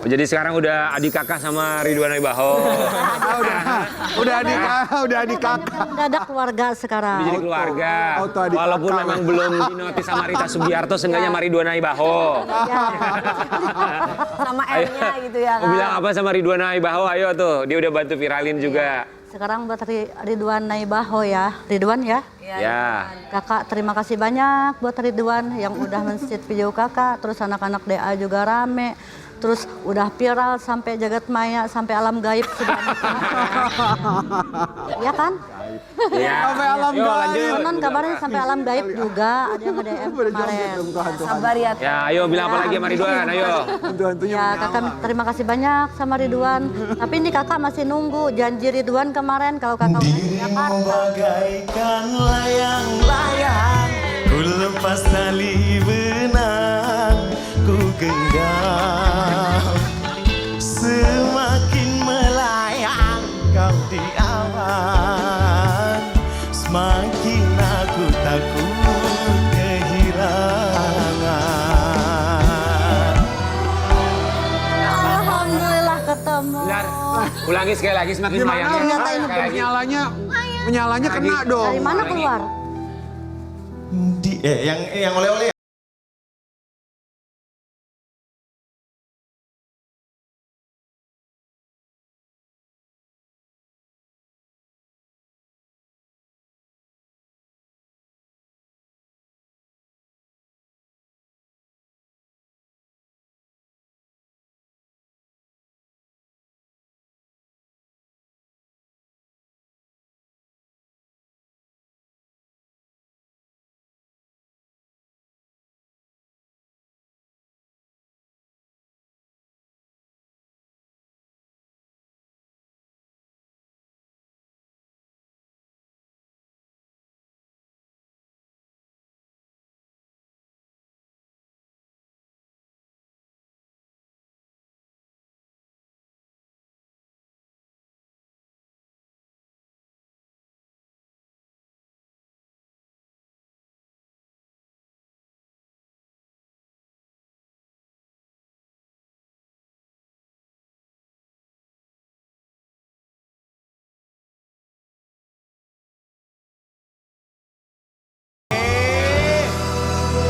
Jadi sekarang udah adik kakak sama Ridwan Wibaho. Udah adik kakak. Udah ada keluarga sekarang. Jadi keluarga. Auto adik Walaupun kakak. memang belum dinotis sama Rita Sugiarto, seenggaknya sama Ridwan Wibaho. Sama R-nya gitu ya Mau kan. bilang apa sama Ridwan Wibaho? Ayo tuh, dia udah bantu viralin juga. Sekarang buat Ridwan Naibaho ya. Ridwan ya. Ya. Kakak terima kasih banyak buat Ridwan yang udah men-state video kakak. Terus anak-anak DA juga rame. Terus udah viral sampai jagat maya, sampai alam gaib sudah. Iya kan? Iya. Sampai alam Yuk, gaib. lanjut. Konon kabarnya sampai alam gaib juga ada yang nge-DM kemarin. Sabar ya. Ya, ayo bilang apa lagi sama Ridwan, ayo. Hantu-hantunya Ya menyala. kakak terima kasih banyak sama Ridwan. Tapi ini kakak masih nunggu janji Ridwan kemarin kalau kakak udah di Jakarta. Bagaikan layang-layang, ku lepas tali benang, ku genggam. Semakin melayang kau di awan, semakin aku takut kehilangan. Alhamdulillah ketemu. Benar. Ulangi sekali lagi semakin Gimana melayang. ternyata ini Sekali lagi. menyalanya kena dong. Dari mana keluar? Yang oleh-oleh.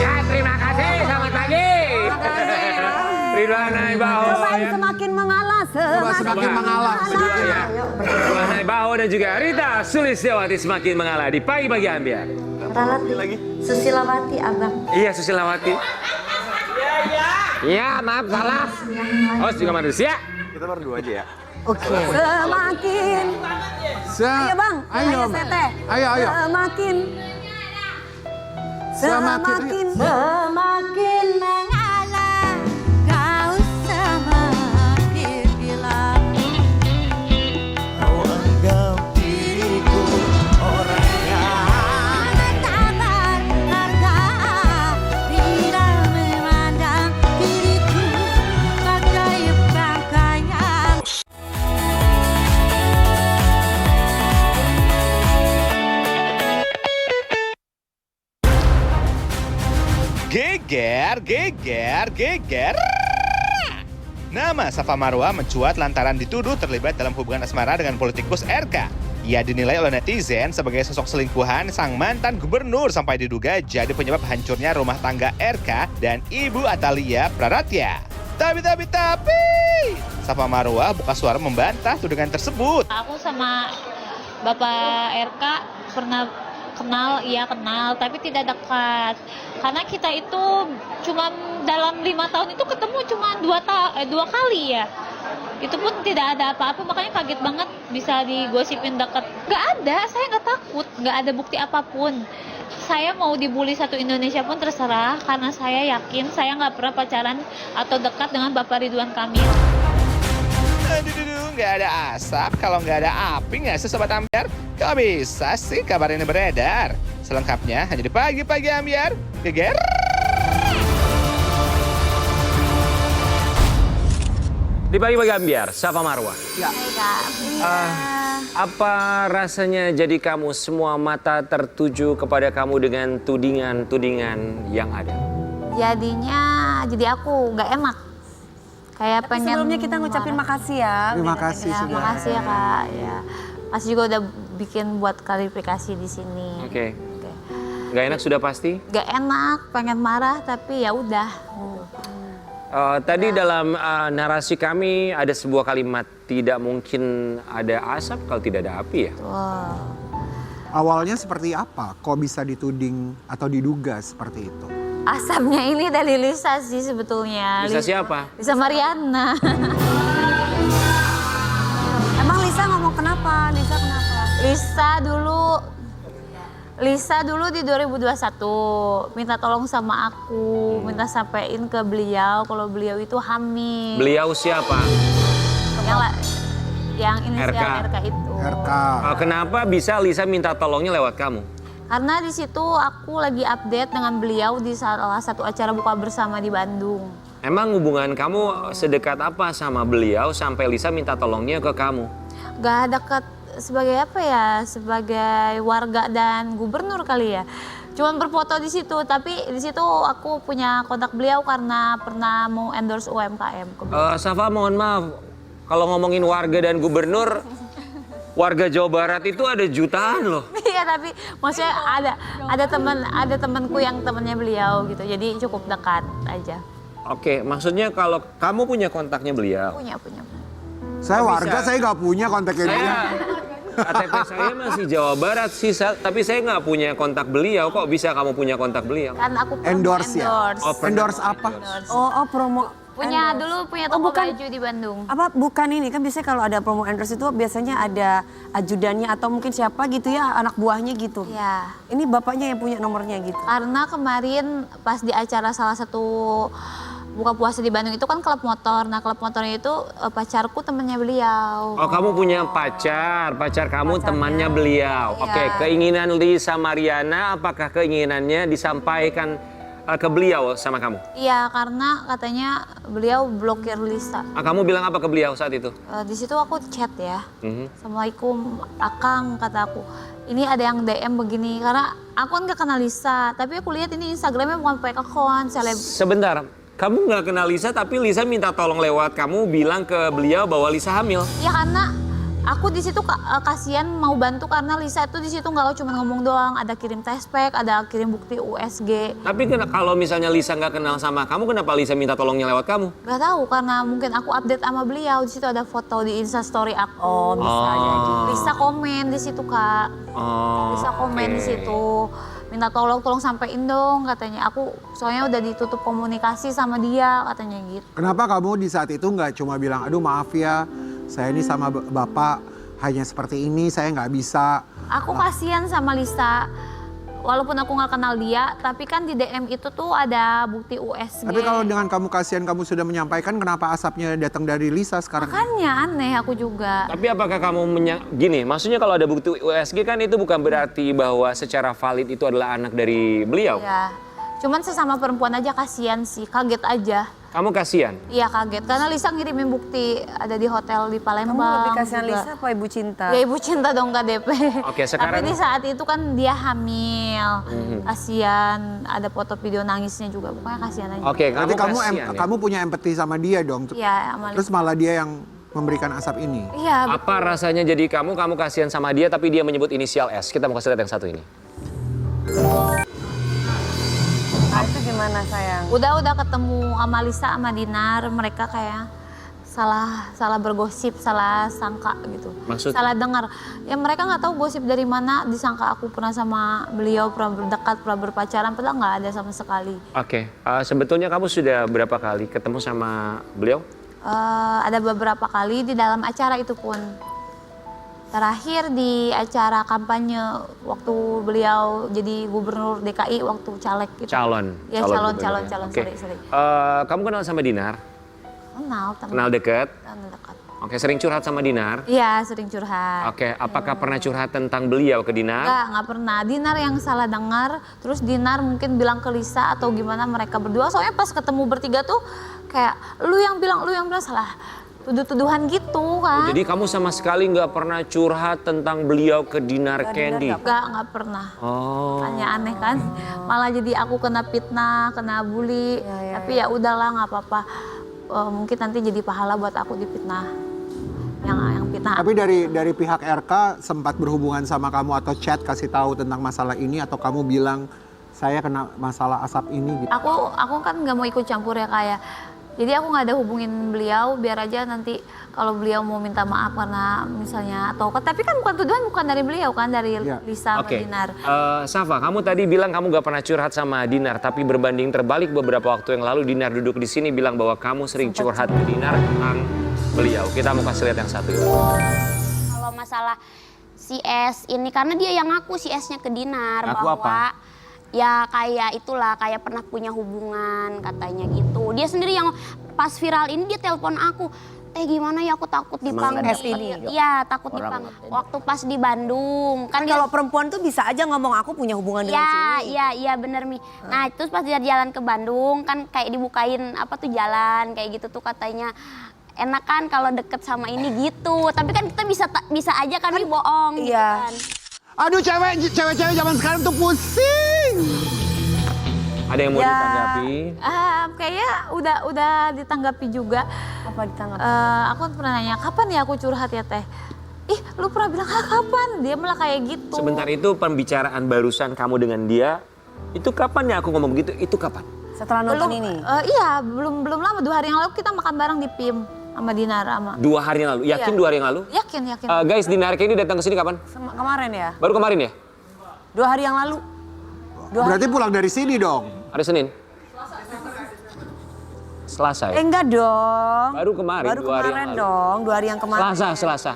Ya, terima kasih. Selamat pagi. Ridwan Wibaho. Cobain semakin mengalah, Semakin mengalah. Ya. Ridwan Wibaho dan juga Rita Sulistyawati semakin mengalah di pagi-pagi ambiar. Lagi. Susilawati abang. Iya, Susilawati. Iya, maaf salah. Host juga manusia. Kita berdua aja ya. Oke. Semakin. Ayo bang, Ayo. Sete. Ayo. Semakin. Semakin. Semakin mengalah kau semakin hilang. Kau anggap diriku orang yang Tak berharga bila memandang diriku bagai pakaian. Geger, geger, geger. Nama Safa Marwa mencuat lantaran dituduh terlibat dalam hubungan asmara dengan politikus RK. Ia dinilai oleh netizen sebagai sosok selingkuhan sang mantan gubernur sampai diduga jadi penyebab hancurnya rumah tangga RK dan Ibu Atalia Praratya. Tapi, Safa Marwah buka suara membantah tudingan tersebut. Aku sama Bapak RK pernah kenal, tapi tidak dekat. Karena kita itu cuma dalam 5 tahun itu ketemu cuma 2 kali ya. Itu pun tidak ada apa-apa, makanya kaget banget bisa digosipin dekat. Gak ada, saya nggak takut, nggak ada bukti apapun. Saya mau dibully satu Indonesia pun terserah, karena saya yakin saya nggak pernah pacaran atau dekat dengan Bapak Ridwan Kamil. Aduh, nggak ada asap kalau nggak ada api nggak sih Sobat Ambyar? Kok bisa sih kabar ini beredar? Selengkapnya hanya di Pagi-Pagi Ambyar. Geger! Di Pagi-Pagi Ambyar, Safa Marwah. Ya. Apa rasanya jadi kamu semua mata tertuju kepada kamu dengan tudingan-tudingan yang ada? Jadinya jadi aku nggak enak. Kayak Tapi pengen sebelumnya kita ngucapin makasih ya. Terima kasih ya, sudah. makasih ya Kak. Ya. Mas juga udah bikin buat klarifikasi di sini. Oke. Nggak enak sudah pasti? Gak enak, pengen marah tapi ya udah. Tadi dalam narasi kami ada sebuah kalimat, tidak mungkin ada asap kalau tidak ada api ya? Wow. Awalnya seperti apa? Kok bisa dituding atau diduga seperti itu? Asapnya ini dari Lisa sih sebetulnya. Lisa siapa? Lisa Mariana. Emang Lisa ngomong kenapa? Lisa dulu di 2021 minta tolong sama aku, minta sampein ke beliau kalau beliau itu hamil. Beliau siapa? Yang inisial RK itu. RK. Kenapa bisa Lisa minta tolongnya lewat kamu? Karena di situ aku lagi update dengan beliau di salah satu acara buka bersama di Bandung. Emang hubungan kamu sedekat apa sama beliau sampai Lisa minta tolongnya ke kamu? Gak dekat sebagai apa ya, sebagai warga dan gubernur kali ya. Cuman berfoto di situ, tapi di situ aku punya kontak beliau karena pernah mau endorse UMKM. Safa mohon maaf, kalau ngomongin warga dan gubernur, warga Jawa Barat itu ada jutaan loh. Iya, tapi maksudnya ada temanku yang temannya beliau gitu, jadi cukup dekat aja. Oke, maksudnya kalau kamu punya kontaknya beliau? Punya. Saya warga, saya nggak punya kontaknya dia. KTP saya masih Jawa Barat sih, tapi saya nggak punya kontak beliau. Kok bisa kamu punya kontak beliau? Kan aku Endorse ya? Endorse apa? Oh promo. Dulu punya toko baju di Bandung. Apa bukan ini kan biasanya kalau ada promo endorse itu biasanya ada ajudannya atau mungkin siapa gitu ya, anak buahnya gitu. Ya. Ini bapaknya yang punya nomornya gitu. Karena kemarin pas di acara salah satu buka puasa di Bandung itu kan klub motor. Nah, klub motornya itu pacarku temannya beliau. Oh, kamu punya pacar kamu temannya beliau. Iya. Oke, keinginan Lisa Mariana apakah keinginannya disampaikan ke beliau sama kamu? Iya, karena katanya beliau blokir Lisa. Kamu bilang apa ke beliau saat itu? Di situ aku chat ya. Assalamualaikum Akang, kata aku. Ini ada yang DM begini, karena aku kan gak kenal Lisa. Tapi aku lihat ini Instagramnya bukan fake account, Sebentar, kamu nggak kenal Lisa tapi Lisa minta tolong lewat kamu bilang ke beliau bahwa Lisa hamil? Ya karena aku di situ kasihan mau bantu karena Lisa itu di situ nggak cuma ngomong doang, ada kirim test pack, ada kirim bukti USG. Tapi kalau misalnya Lisa nggak kenal sama kamu, kenapa Lisa minta tolongnya lewat kamu? Gak tahu karena mungkin aku update sama beliau, di situ ada foto di Instastory aku. Oh bisa jadi. Lisa komen di situ Kak. Lisa komen di situ. Minta tolong sampein dong katanya. Aku soalnya udah ditutup komunikasi sama dia katanya gitu. Kenapa kamu di saat itu nggak cuma bilang, aduh maaf ya, saya ini sama bapak hanya seperti ini, saya nggak bisa. Aku kasihan sama Lisa. Walaupun aku nggak kenal dia, tapi kan di DM itu tuh ada bukti USG. Tapi kalau dengan kamu kasihan, kamu sudah menyampaikan, kenapa asapnya datang dari Lisa sekarang? Makanya aneh aku juga. Tapi apakah kamu gini, maksudnya kalau ada bukti USG kan itu bukan berarti bahwa secara valid itu adalah anak dari beliau? Ya, cuman sesama perempuan aja kasihan sih, kaget aja. Kamu kasihan? Iya kaget, karena Lisa ngirimin bukti ada di hotel di Palembang. Kamu lebih kasihan juga. Lisa apa Ibu Cinta? Ya Ibu Cinta dong KDP. Oke, sekarang. Tapi di saat itu kan dia hamil, kasihan, ada foto video nangisnya juga, pokoknya kasihan aja. Oke, Berarti kamu kasihan, ya? kamu punya empati sama dia dong. Iya, sama Terus malah dia yang memberikan asap ini. Iya, Apa rasanya jadi kamu kasihan sama dia tapi dia menyebut inisial S? Kita mau kasih lihat yang satu ini. Nah, itu gimana sayang? Udah ketemu sama Lisa sama Dinar, mereka kayak salah bergosip, salah sangka gitu. Maksud? Salah dengar. Ya mereka nggak tahu gosip dari mana, disangka aku pernah sama beliau, pernah berdekat, pernah berpacaran, padahal nggak ada sama sekali. Oke, sebetulnya kamu sudah berapa kali ketemu sama beliau? Ada beberapa kali di dalam acara itu pun. Terakhir di acara kampanye waktu beliau jadi gubernur DKI waktu caleg gitu. Calon. Ya gubernur. calon, Oke. sorry. Kamu kenal sama Dinar? Kenal Dekat? dekat. Oke, sering curhat sama Dinar? Iya, sering curhat. Oke, apakah pernah curhat tentang beliau ke Dinar? Nggak pernah. Dinar yang salah dengar, terus Dinar mungkin bilang ke Lisa atau gimana mereka berdua. Soalnya pas ketemu bertiga tuh kayak lu yang bilang salah. Tuduh-tuduhan gitu kan. Jadi kamu sama sekali nggak pernah curhat tentang beliau ke Dinar Candy? Nggak pernah. Oh. Hanya aneh kan. Malah jadi aku kena fitnah, kena bully. Tapi ya udahlah nggak apa-apa. Mungkin nanti jadi pahala buat aku difitnah. Yang fitnah. Tapi dari pihak RK sempat berhubungan sama kamu atau chat kasih tahu tentang masalah ini atau kamu bilang saya kena masalah asap ini gitu? Aku kan nggak mau ikut campur ya kayak. Jadi aku nggak ada hubungin beliau, biar aja nanti kalau beliau mau minta maaf karena misalnya atau tapi kan tuduhan bukan dari beliau kan, dari Lisa sama Dinar. Safa, kamu tadi bilang kamu gak pernah curhat sama Dinar, tapi berbanding terbalik beberapa waktu yang lalu Dinar duduk di sini bilang bahwa kamu sering curhat ke Dinar tentang beliau. Kita mau kasih lihat yang satu ini. Kalau masalah si S ini karena dia yang ngaku si S-nya ke Dinar Ngaku bahwa apa? ya kayak itulah kayak pernah punya hubungan katanya gitu. Dia sendiri yang pas viral ini dia telepon aku. Gimana ya aku takut dipanggil. Iya, takut dipanggil. Waktu pas di Bandung Kan kalau perempuan tuh bisa aja ngomong aku punya hubungan dengan sini. Iya bener Mi. Nah terus pas dia jalan ke Bandung kan kayak dibukain apa tuh jalan kayak gitu tuh katanya. Enak kan kalau deket sama ini gitu. Tapi kan kita bisa aja kan Mi bohong gitu kan. Aduh cewek-cewek zaman sekarang tuh pusing. Ada yang mau ditanggapi? Kayaknya udah ditanggapi juga. Apa ditanggapi? Aku pernah nanya, kapan ya aku curhat ya Teh? Ih, lu pernah bilang kapan? Dia malah kayak gitu. Sebentar itu pembicaraan barusan kamu dengan dia, itu kapan ya aku ngomong begitu? Itu kapan? Setelah nonton ini? Iya, belum lama. 2 hari yang lalu kita makan bareng di PIM sama Dinar sama. 2 hari yang lalu? Yakin 2 hari yang lalu? Yakin. Guys, Dinar Candy datang ke sini kapan? Kemarin ya? Baru kemarin ya? 2 hari yang lalu. Berarti pulang dari sini dong? Hari Senin? Selasa ya? Enggak dong. Baru kemarin, Baru 2 hari yang kemarin lalu. dong, 2 hari yang kemarin. Selasa.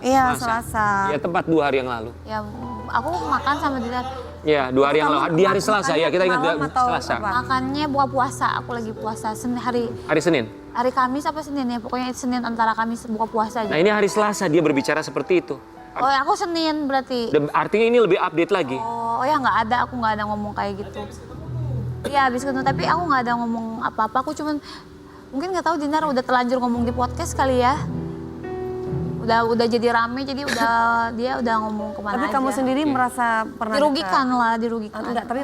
Iya, Selasa. Ya tepat 2 hari yang lalu. Ya, aku makan sama Dinar. Ya, 2 hari yang lalu. Di hari Selasa ya, kita ingat Selasa. Makannya buka puasa, aku lagi puasa. Hari Senin? Hari Kamis apa Senin ya? Pokoknya Senin antara Kamis buka puasa aja. Nah ini hari Selasa dia berbicara seperti itu. Oh, aku Senin berarti. Artinya ini lebih update lagi. Oh ya nggak ada, aku nggak ada ngomong kayak gitu. Iya habis ketemu, tapi aku nggak ada ngomong apa-apa. Aku cuman mungkin nggak tahu Dinar udah terlanjur ngomong di podcast kali ya. Udah jadi rame, jadi dia udah ngomong kemana Tapi aja. kamu sendiri merasa pernah dirugikan dekat? lah, dirugikan. Enggak, tapi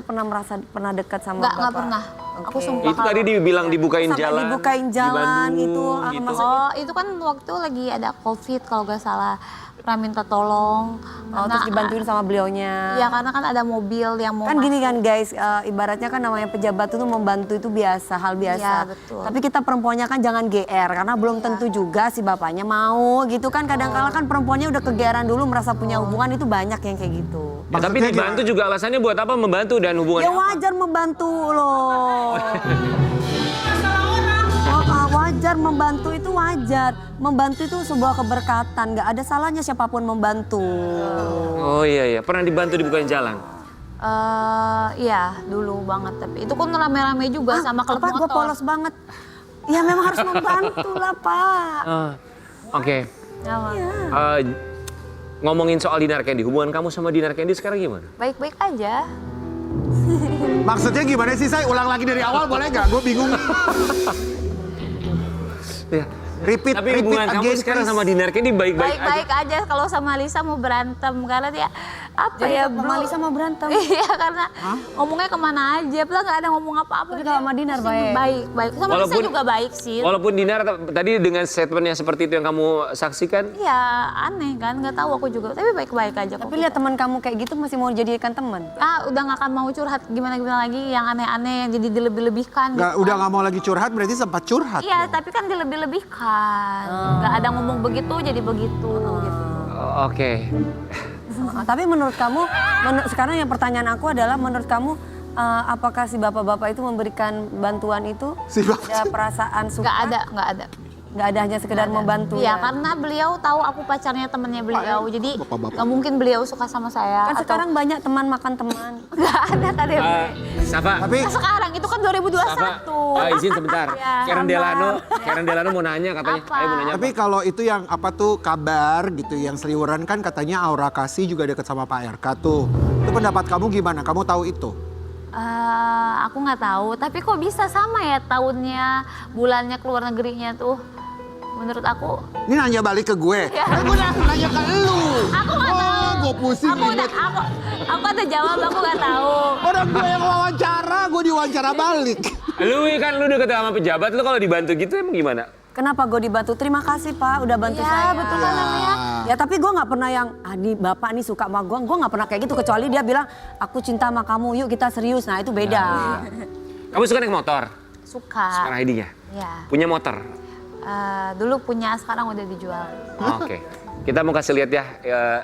pernah dekat sama Nggak Bapak? pernah. Aku Oke. sumpah. Itu tadi dibilang dibukain Sampai jalan. dibukain jalan di itu, Bandung, gitu. Oh itu kan waktu lagi ada COVID kalau nggak salah. Pernah minta tolong. Oh, terus dibantuin sama beliaunya. Iya karena kan ada mobil yang mau Kan gini masuk. kan guys, ibaratnya kan namanya pejabat itu membantu itu biasa, hal biasa. Iya, betul. Tapi kita perempuannya kan jangan GR, karena belum tentu juga si bapaknya mau gitu kan. Kadang-kala kan perempuannya udah kegeeran dulu merasa punya hubungan, itu banyak yang kayak gitu. Ya, tapi dibantu juga alasannya buat apa membantu dan hubungannya Ya wajar membantu loh. Wajar membantu itu wajar. Membantu itu sebuah keberkatan, nggak ada salahnya siapapun membantu. Oh iya, pernah dibantu dibukain jalan? Iya dulu banget, tapi itu kan rame-rame juga sama klub Apa, motor. gue polos banget. Ya memang harus membantu lah Pak. Oke. Apa? Ngomongin soal Dinar Candy, hubungan kamu sama Dinar Candy sekarang gimana? Baik-baik aja. Maksudnya gimana sih, saya ulang lagi dari awal boleh nggak? Gue bingung. Ya. Tapi hubungan kamu sekarang sama Dinar Candy baik-baik aja? Baik-baik aja. Kalau sama Lisa mau berantem karena dia apa Jadi ya Mama bro? Lisa mau berantem? Iya karena ngomongnya kemana aja, padahal nggak ada ngomong apa-apa. Tapi kalau sama Dinar baik? Baik. Sama Lisa juga baik sih. Walaupun Dinar tadi dengan statementnya seperti itu yang kamu saksikan. Iya aneh kan, nggak tahu aku juga. Tapi baik-baik aja kok. Tapi lihat teman kamu kayak gitu masih mau jadikan teman. Udah nggak akan mau curhat gimana-gimana lagi yang aneh-aneh yang jadi dilebih-lebihkan. Udah nggak mau lagi curhat berarti sempat curhat. Iya, tapi kan dilebih-lebihkan. Nggak ada ngomong begitu jadi begitu gitu. Oke. Tapi menurut kamu, sekarang yang pertanyaan aku adalah menurut kamu apakah si bapak-bapak itu memberikan bantuan itu? Ada perasaan suka? Nggak ada. Nggak ada, hanya sekedar membantu. Iya, karena beliau tahu aku pacarnya temannya beliau. Jadi nggak mungkin beliau suka sama saya. Kan sekarang banyak teman makan teman. Nggak ada kali. Safa. Tapi Sekarang itu kan 2021. Izin sebentar. Karen Delano mau nanya katanya. Apa? Ayo mau nanya. Tapi kalau itu yang apa tuh kabar gitu yang seliweran kan katanya Aura Kasih juga dekat sama Pak RK tuh. Itu pendapat kamu gimana? Kamu tahu itu? Aku nggak tahu. Tapi kok bisa sama ya tahunnya, bulannya keluar negerinya tuh. Menurut aku. Ini nanya balik ke gue. Gue udah nanya ke lu. Aku nggak tahu. Gue pusing. Aku ada jawab, aku nggak tahu. Orang gue yang wawancara, gue diwawancara balik. Lu kan lu deket sama pejabat, lu kalau dibantu gitu emang gimana? Kenapa gue dibantu? Terima kasih Pak, udah bantu saya. Ya betul kan namanya. Ya tapi gue nggak pernah yang, nih bapak nih suka sama gue nggak pernah kayak gitu. Kecuali dia bilang, aku cinta sama kamu, yuk kita serius. Nah itu beda. Kamu suka naik motor? Suka. Sekarang ID-nya? Iya. Punya motor? Dulu punya, sekarang udah dijual. Oke. Kita mau kasih lihat ya,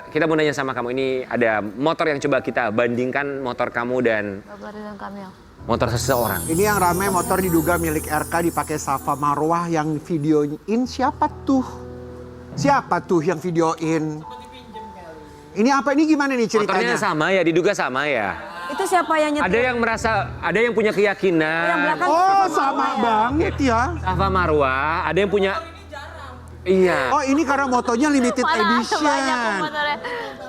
kita mau nanya sama kamu, ini ada motor yang coba kita bandingkan motor kamu dan Bapak Ridwan Kamil. motor seseorang. Ini yang ramai motor diduga milik RK dipakai Safa Marwah yang videoin siapa tuh? Siapa tuh yang videoin? Ini apa, ini gimana nih ceritanya? Motornya sama ya, diduga sama ya. Itu siapa yang nyetir? Ada yang merasa, ada yang punya keyakinan. Yang belakang Oh sama banget ya. Safa Marwah, ada yang punya. Iya. Oh ini karena motonya limited edition. Banyak motornya.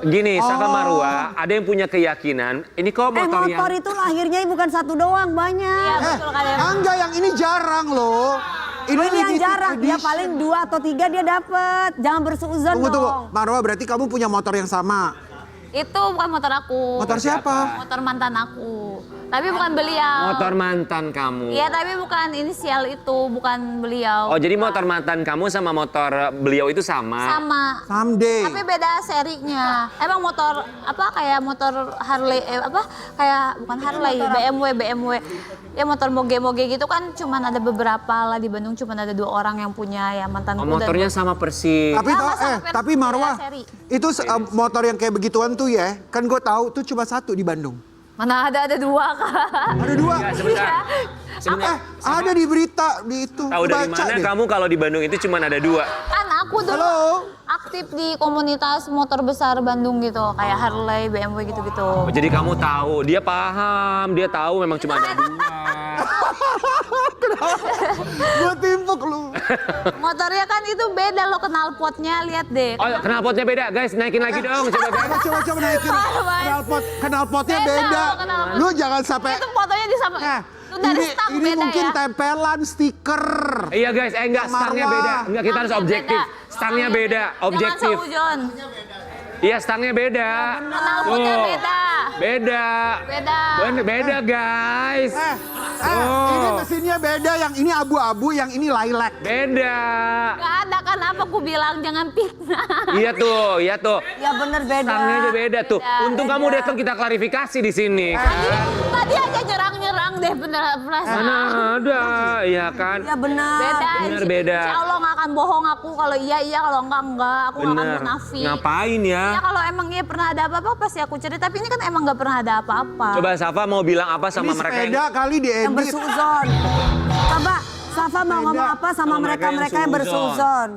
Gini, Safa Marwah, ada yang punya keyakinan. Ini kok motornya. motor itu lahirnya bukan satu doang, banyak. Iya betul kali. Enggak, yang ini jarang loh. Ini yang limited jarang, dia edition. paling 2 atau 3 dia dapat. Jangan bersuuzon Tunggu, dong. Marwah berarti kamu punya motor yang sama. Itu bukan motor aku. Motor siapa? Motor mantan aku. Tapi bukan beliau. Motor mantan kamu. Iya, tapi bukan inisial itu, bukan beliau. Oh, jadi motor mantan kamu sama motor beliau itu sama? Sama. Someday. Tapi beda serinya. Emang motor apa kayak motor Harley kayak bukan Harley, BMW. Ya motor moge-moge gitu kan cuman ada beberapa lah di Bandung, cuman ada 2 orang yang punya ya mantanku. Oh, motornya sama persis. Tapi Sama, sama tapi Marwah, seri. itu motor yang kayak begituan tuh ya, kan gue tahu tuh cuma 1 di Bandung. Mana ada 2 kan. Ada 2. Ya, sebentar. Sebentar. Ada di berita di itu. Tahu dari Baca mana deh. kamu kalau di Bandung itu cuma ada 2? Kan aku dulu Halo. aktif di komunitas motor besar Bandung gitu, kayak Harley, BMW gitu-gitu. Oh, jadi kamu tahu, dia paham, dia tahu memang cuma ada 2. Gue timpuk lu. Motornya kan itu beda loh knalpotnya, lihat deh. Oh, knalpotnya beda, guys. Naikin lagi dong, coba guys. Coba naikin. Knalpotnya beda. knalpot. Lu jangan sampai. Itu fotonya di sama. Itu dari stang ini beda mungkin ya. tempelan stiker. Iya guys, enggak, stangnya Marwah. beda. Enggak, kita harus Stangnya objektif. beda. Stangnya beda, objektif. Jangan seujon. Iya, stangnya beda. Knalpotnya Tuh. beda. Beda. Beda. Beda guys. Ini mesinnya beda, yang ini abu-abu, yang ini lilac. Beda. Gak ada kan apa aku bilang jangan fitnah. Iya tuh, iya tuh. Ya bener beda. Stangnya aja beda tuh. Beda. Untung kamu datang kita klarifikasi di sini. Tadi aja nyerang-nyerang deh bener perasaan. Mana ada, iya kan? Ya benar. Beda. Bener, beda. Insya Allah gak akan bohong aku, kalau iya, kalau enggak. Aku gak akan Bener. munafik. Ngapain ya? Ya kalau emang iya pernah ada apa-apa pasti aku cerita, tapi ini kan emang gak pernah ada apa-apa. Coba Safa mau bilang apa sama Ini mereka sepeda kali Yang diedit. bersuuzon. Safa mau ngomong apa sama mereka-mereka yang bersuuzon?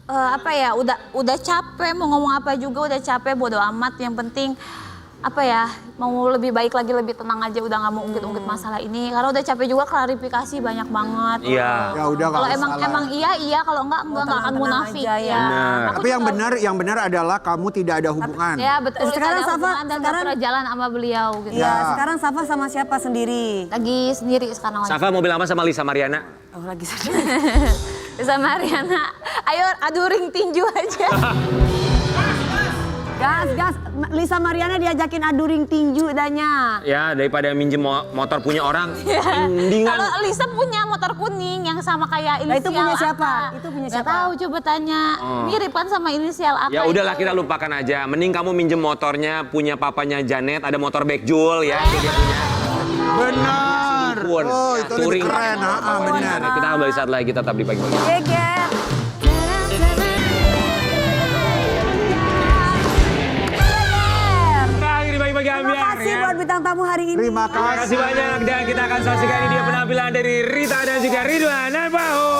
Apa ya, udah capek mau ngomong apa juga, udah capek, bodo amat. Yang penting apa ya, mau lebih baik lagi, lebih tenang aja, udah nggak mau ungkit-ungkit masalah ini. Karena udah capek juga, klarifikasi banyak banget. Iya. Ya udah Kalau nggak emang salah. iya, kalau enggak nggak akan tenang-tenang munafik aja, ya. ya. Bener. Aku Tapi juga- yang benar adalah kamu tidak ada hubungan. Ya betul, Sekarang ada Safa, hubungan dan nggak sekarang- pernah jalan sama beliau gitu. Ya, sekarang Safa sama siapa sendiri? Lagi sendiri sekarang lagi. Safa mau bilang apa sama Lisa Mariana? Oh, lagi sendiri. Sama Mariana, ayo adu ring tinju aja. Gas. Lisa Mariana diajakin adu ring tinju danya. Ya daripada minjem motor punya orang, mendingan. Kalau Lisa punya motor kuning yang sama kayak inisial Nah, itu punya siapa? apa? Itu punya Nggak siapa? tahu, coba tanya. Mirip kan sama inisial apa? Ya udahlah itu? kita lupakan aja. Mending kamu minjem motornya punya papanya Janet, ada motor backjul ya itu dia punya. Benar. Won. Oh, itu lebih Touring. keren. Benar. Kita kembali saat lagi tetap di pagi-pagi. Geger. Terakhir di pagi-pagi Terima ambiar. kasih buat bintang tamu hari ini. Terima Terima kasih banyak dan kita akan saksikan ini dia penampilan dari Rita dan juga Ridwan dan Paul.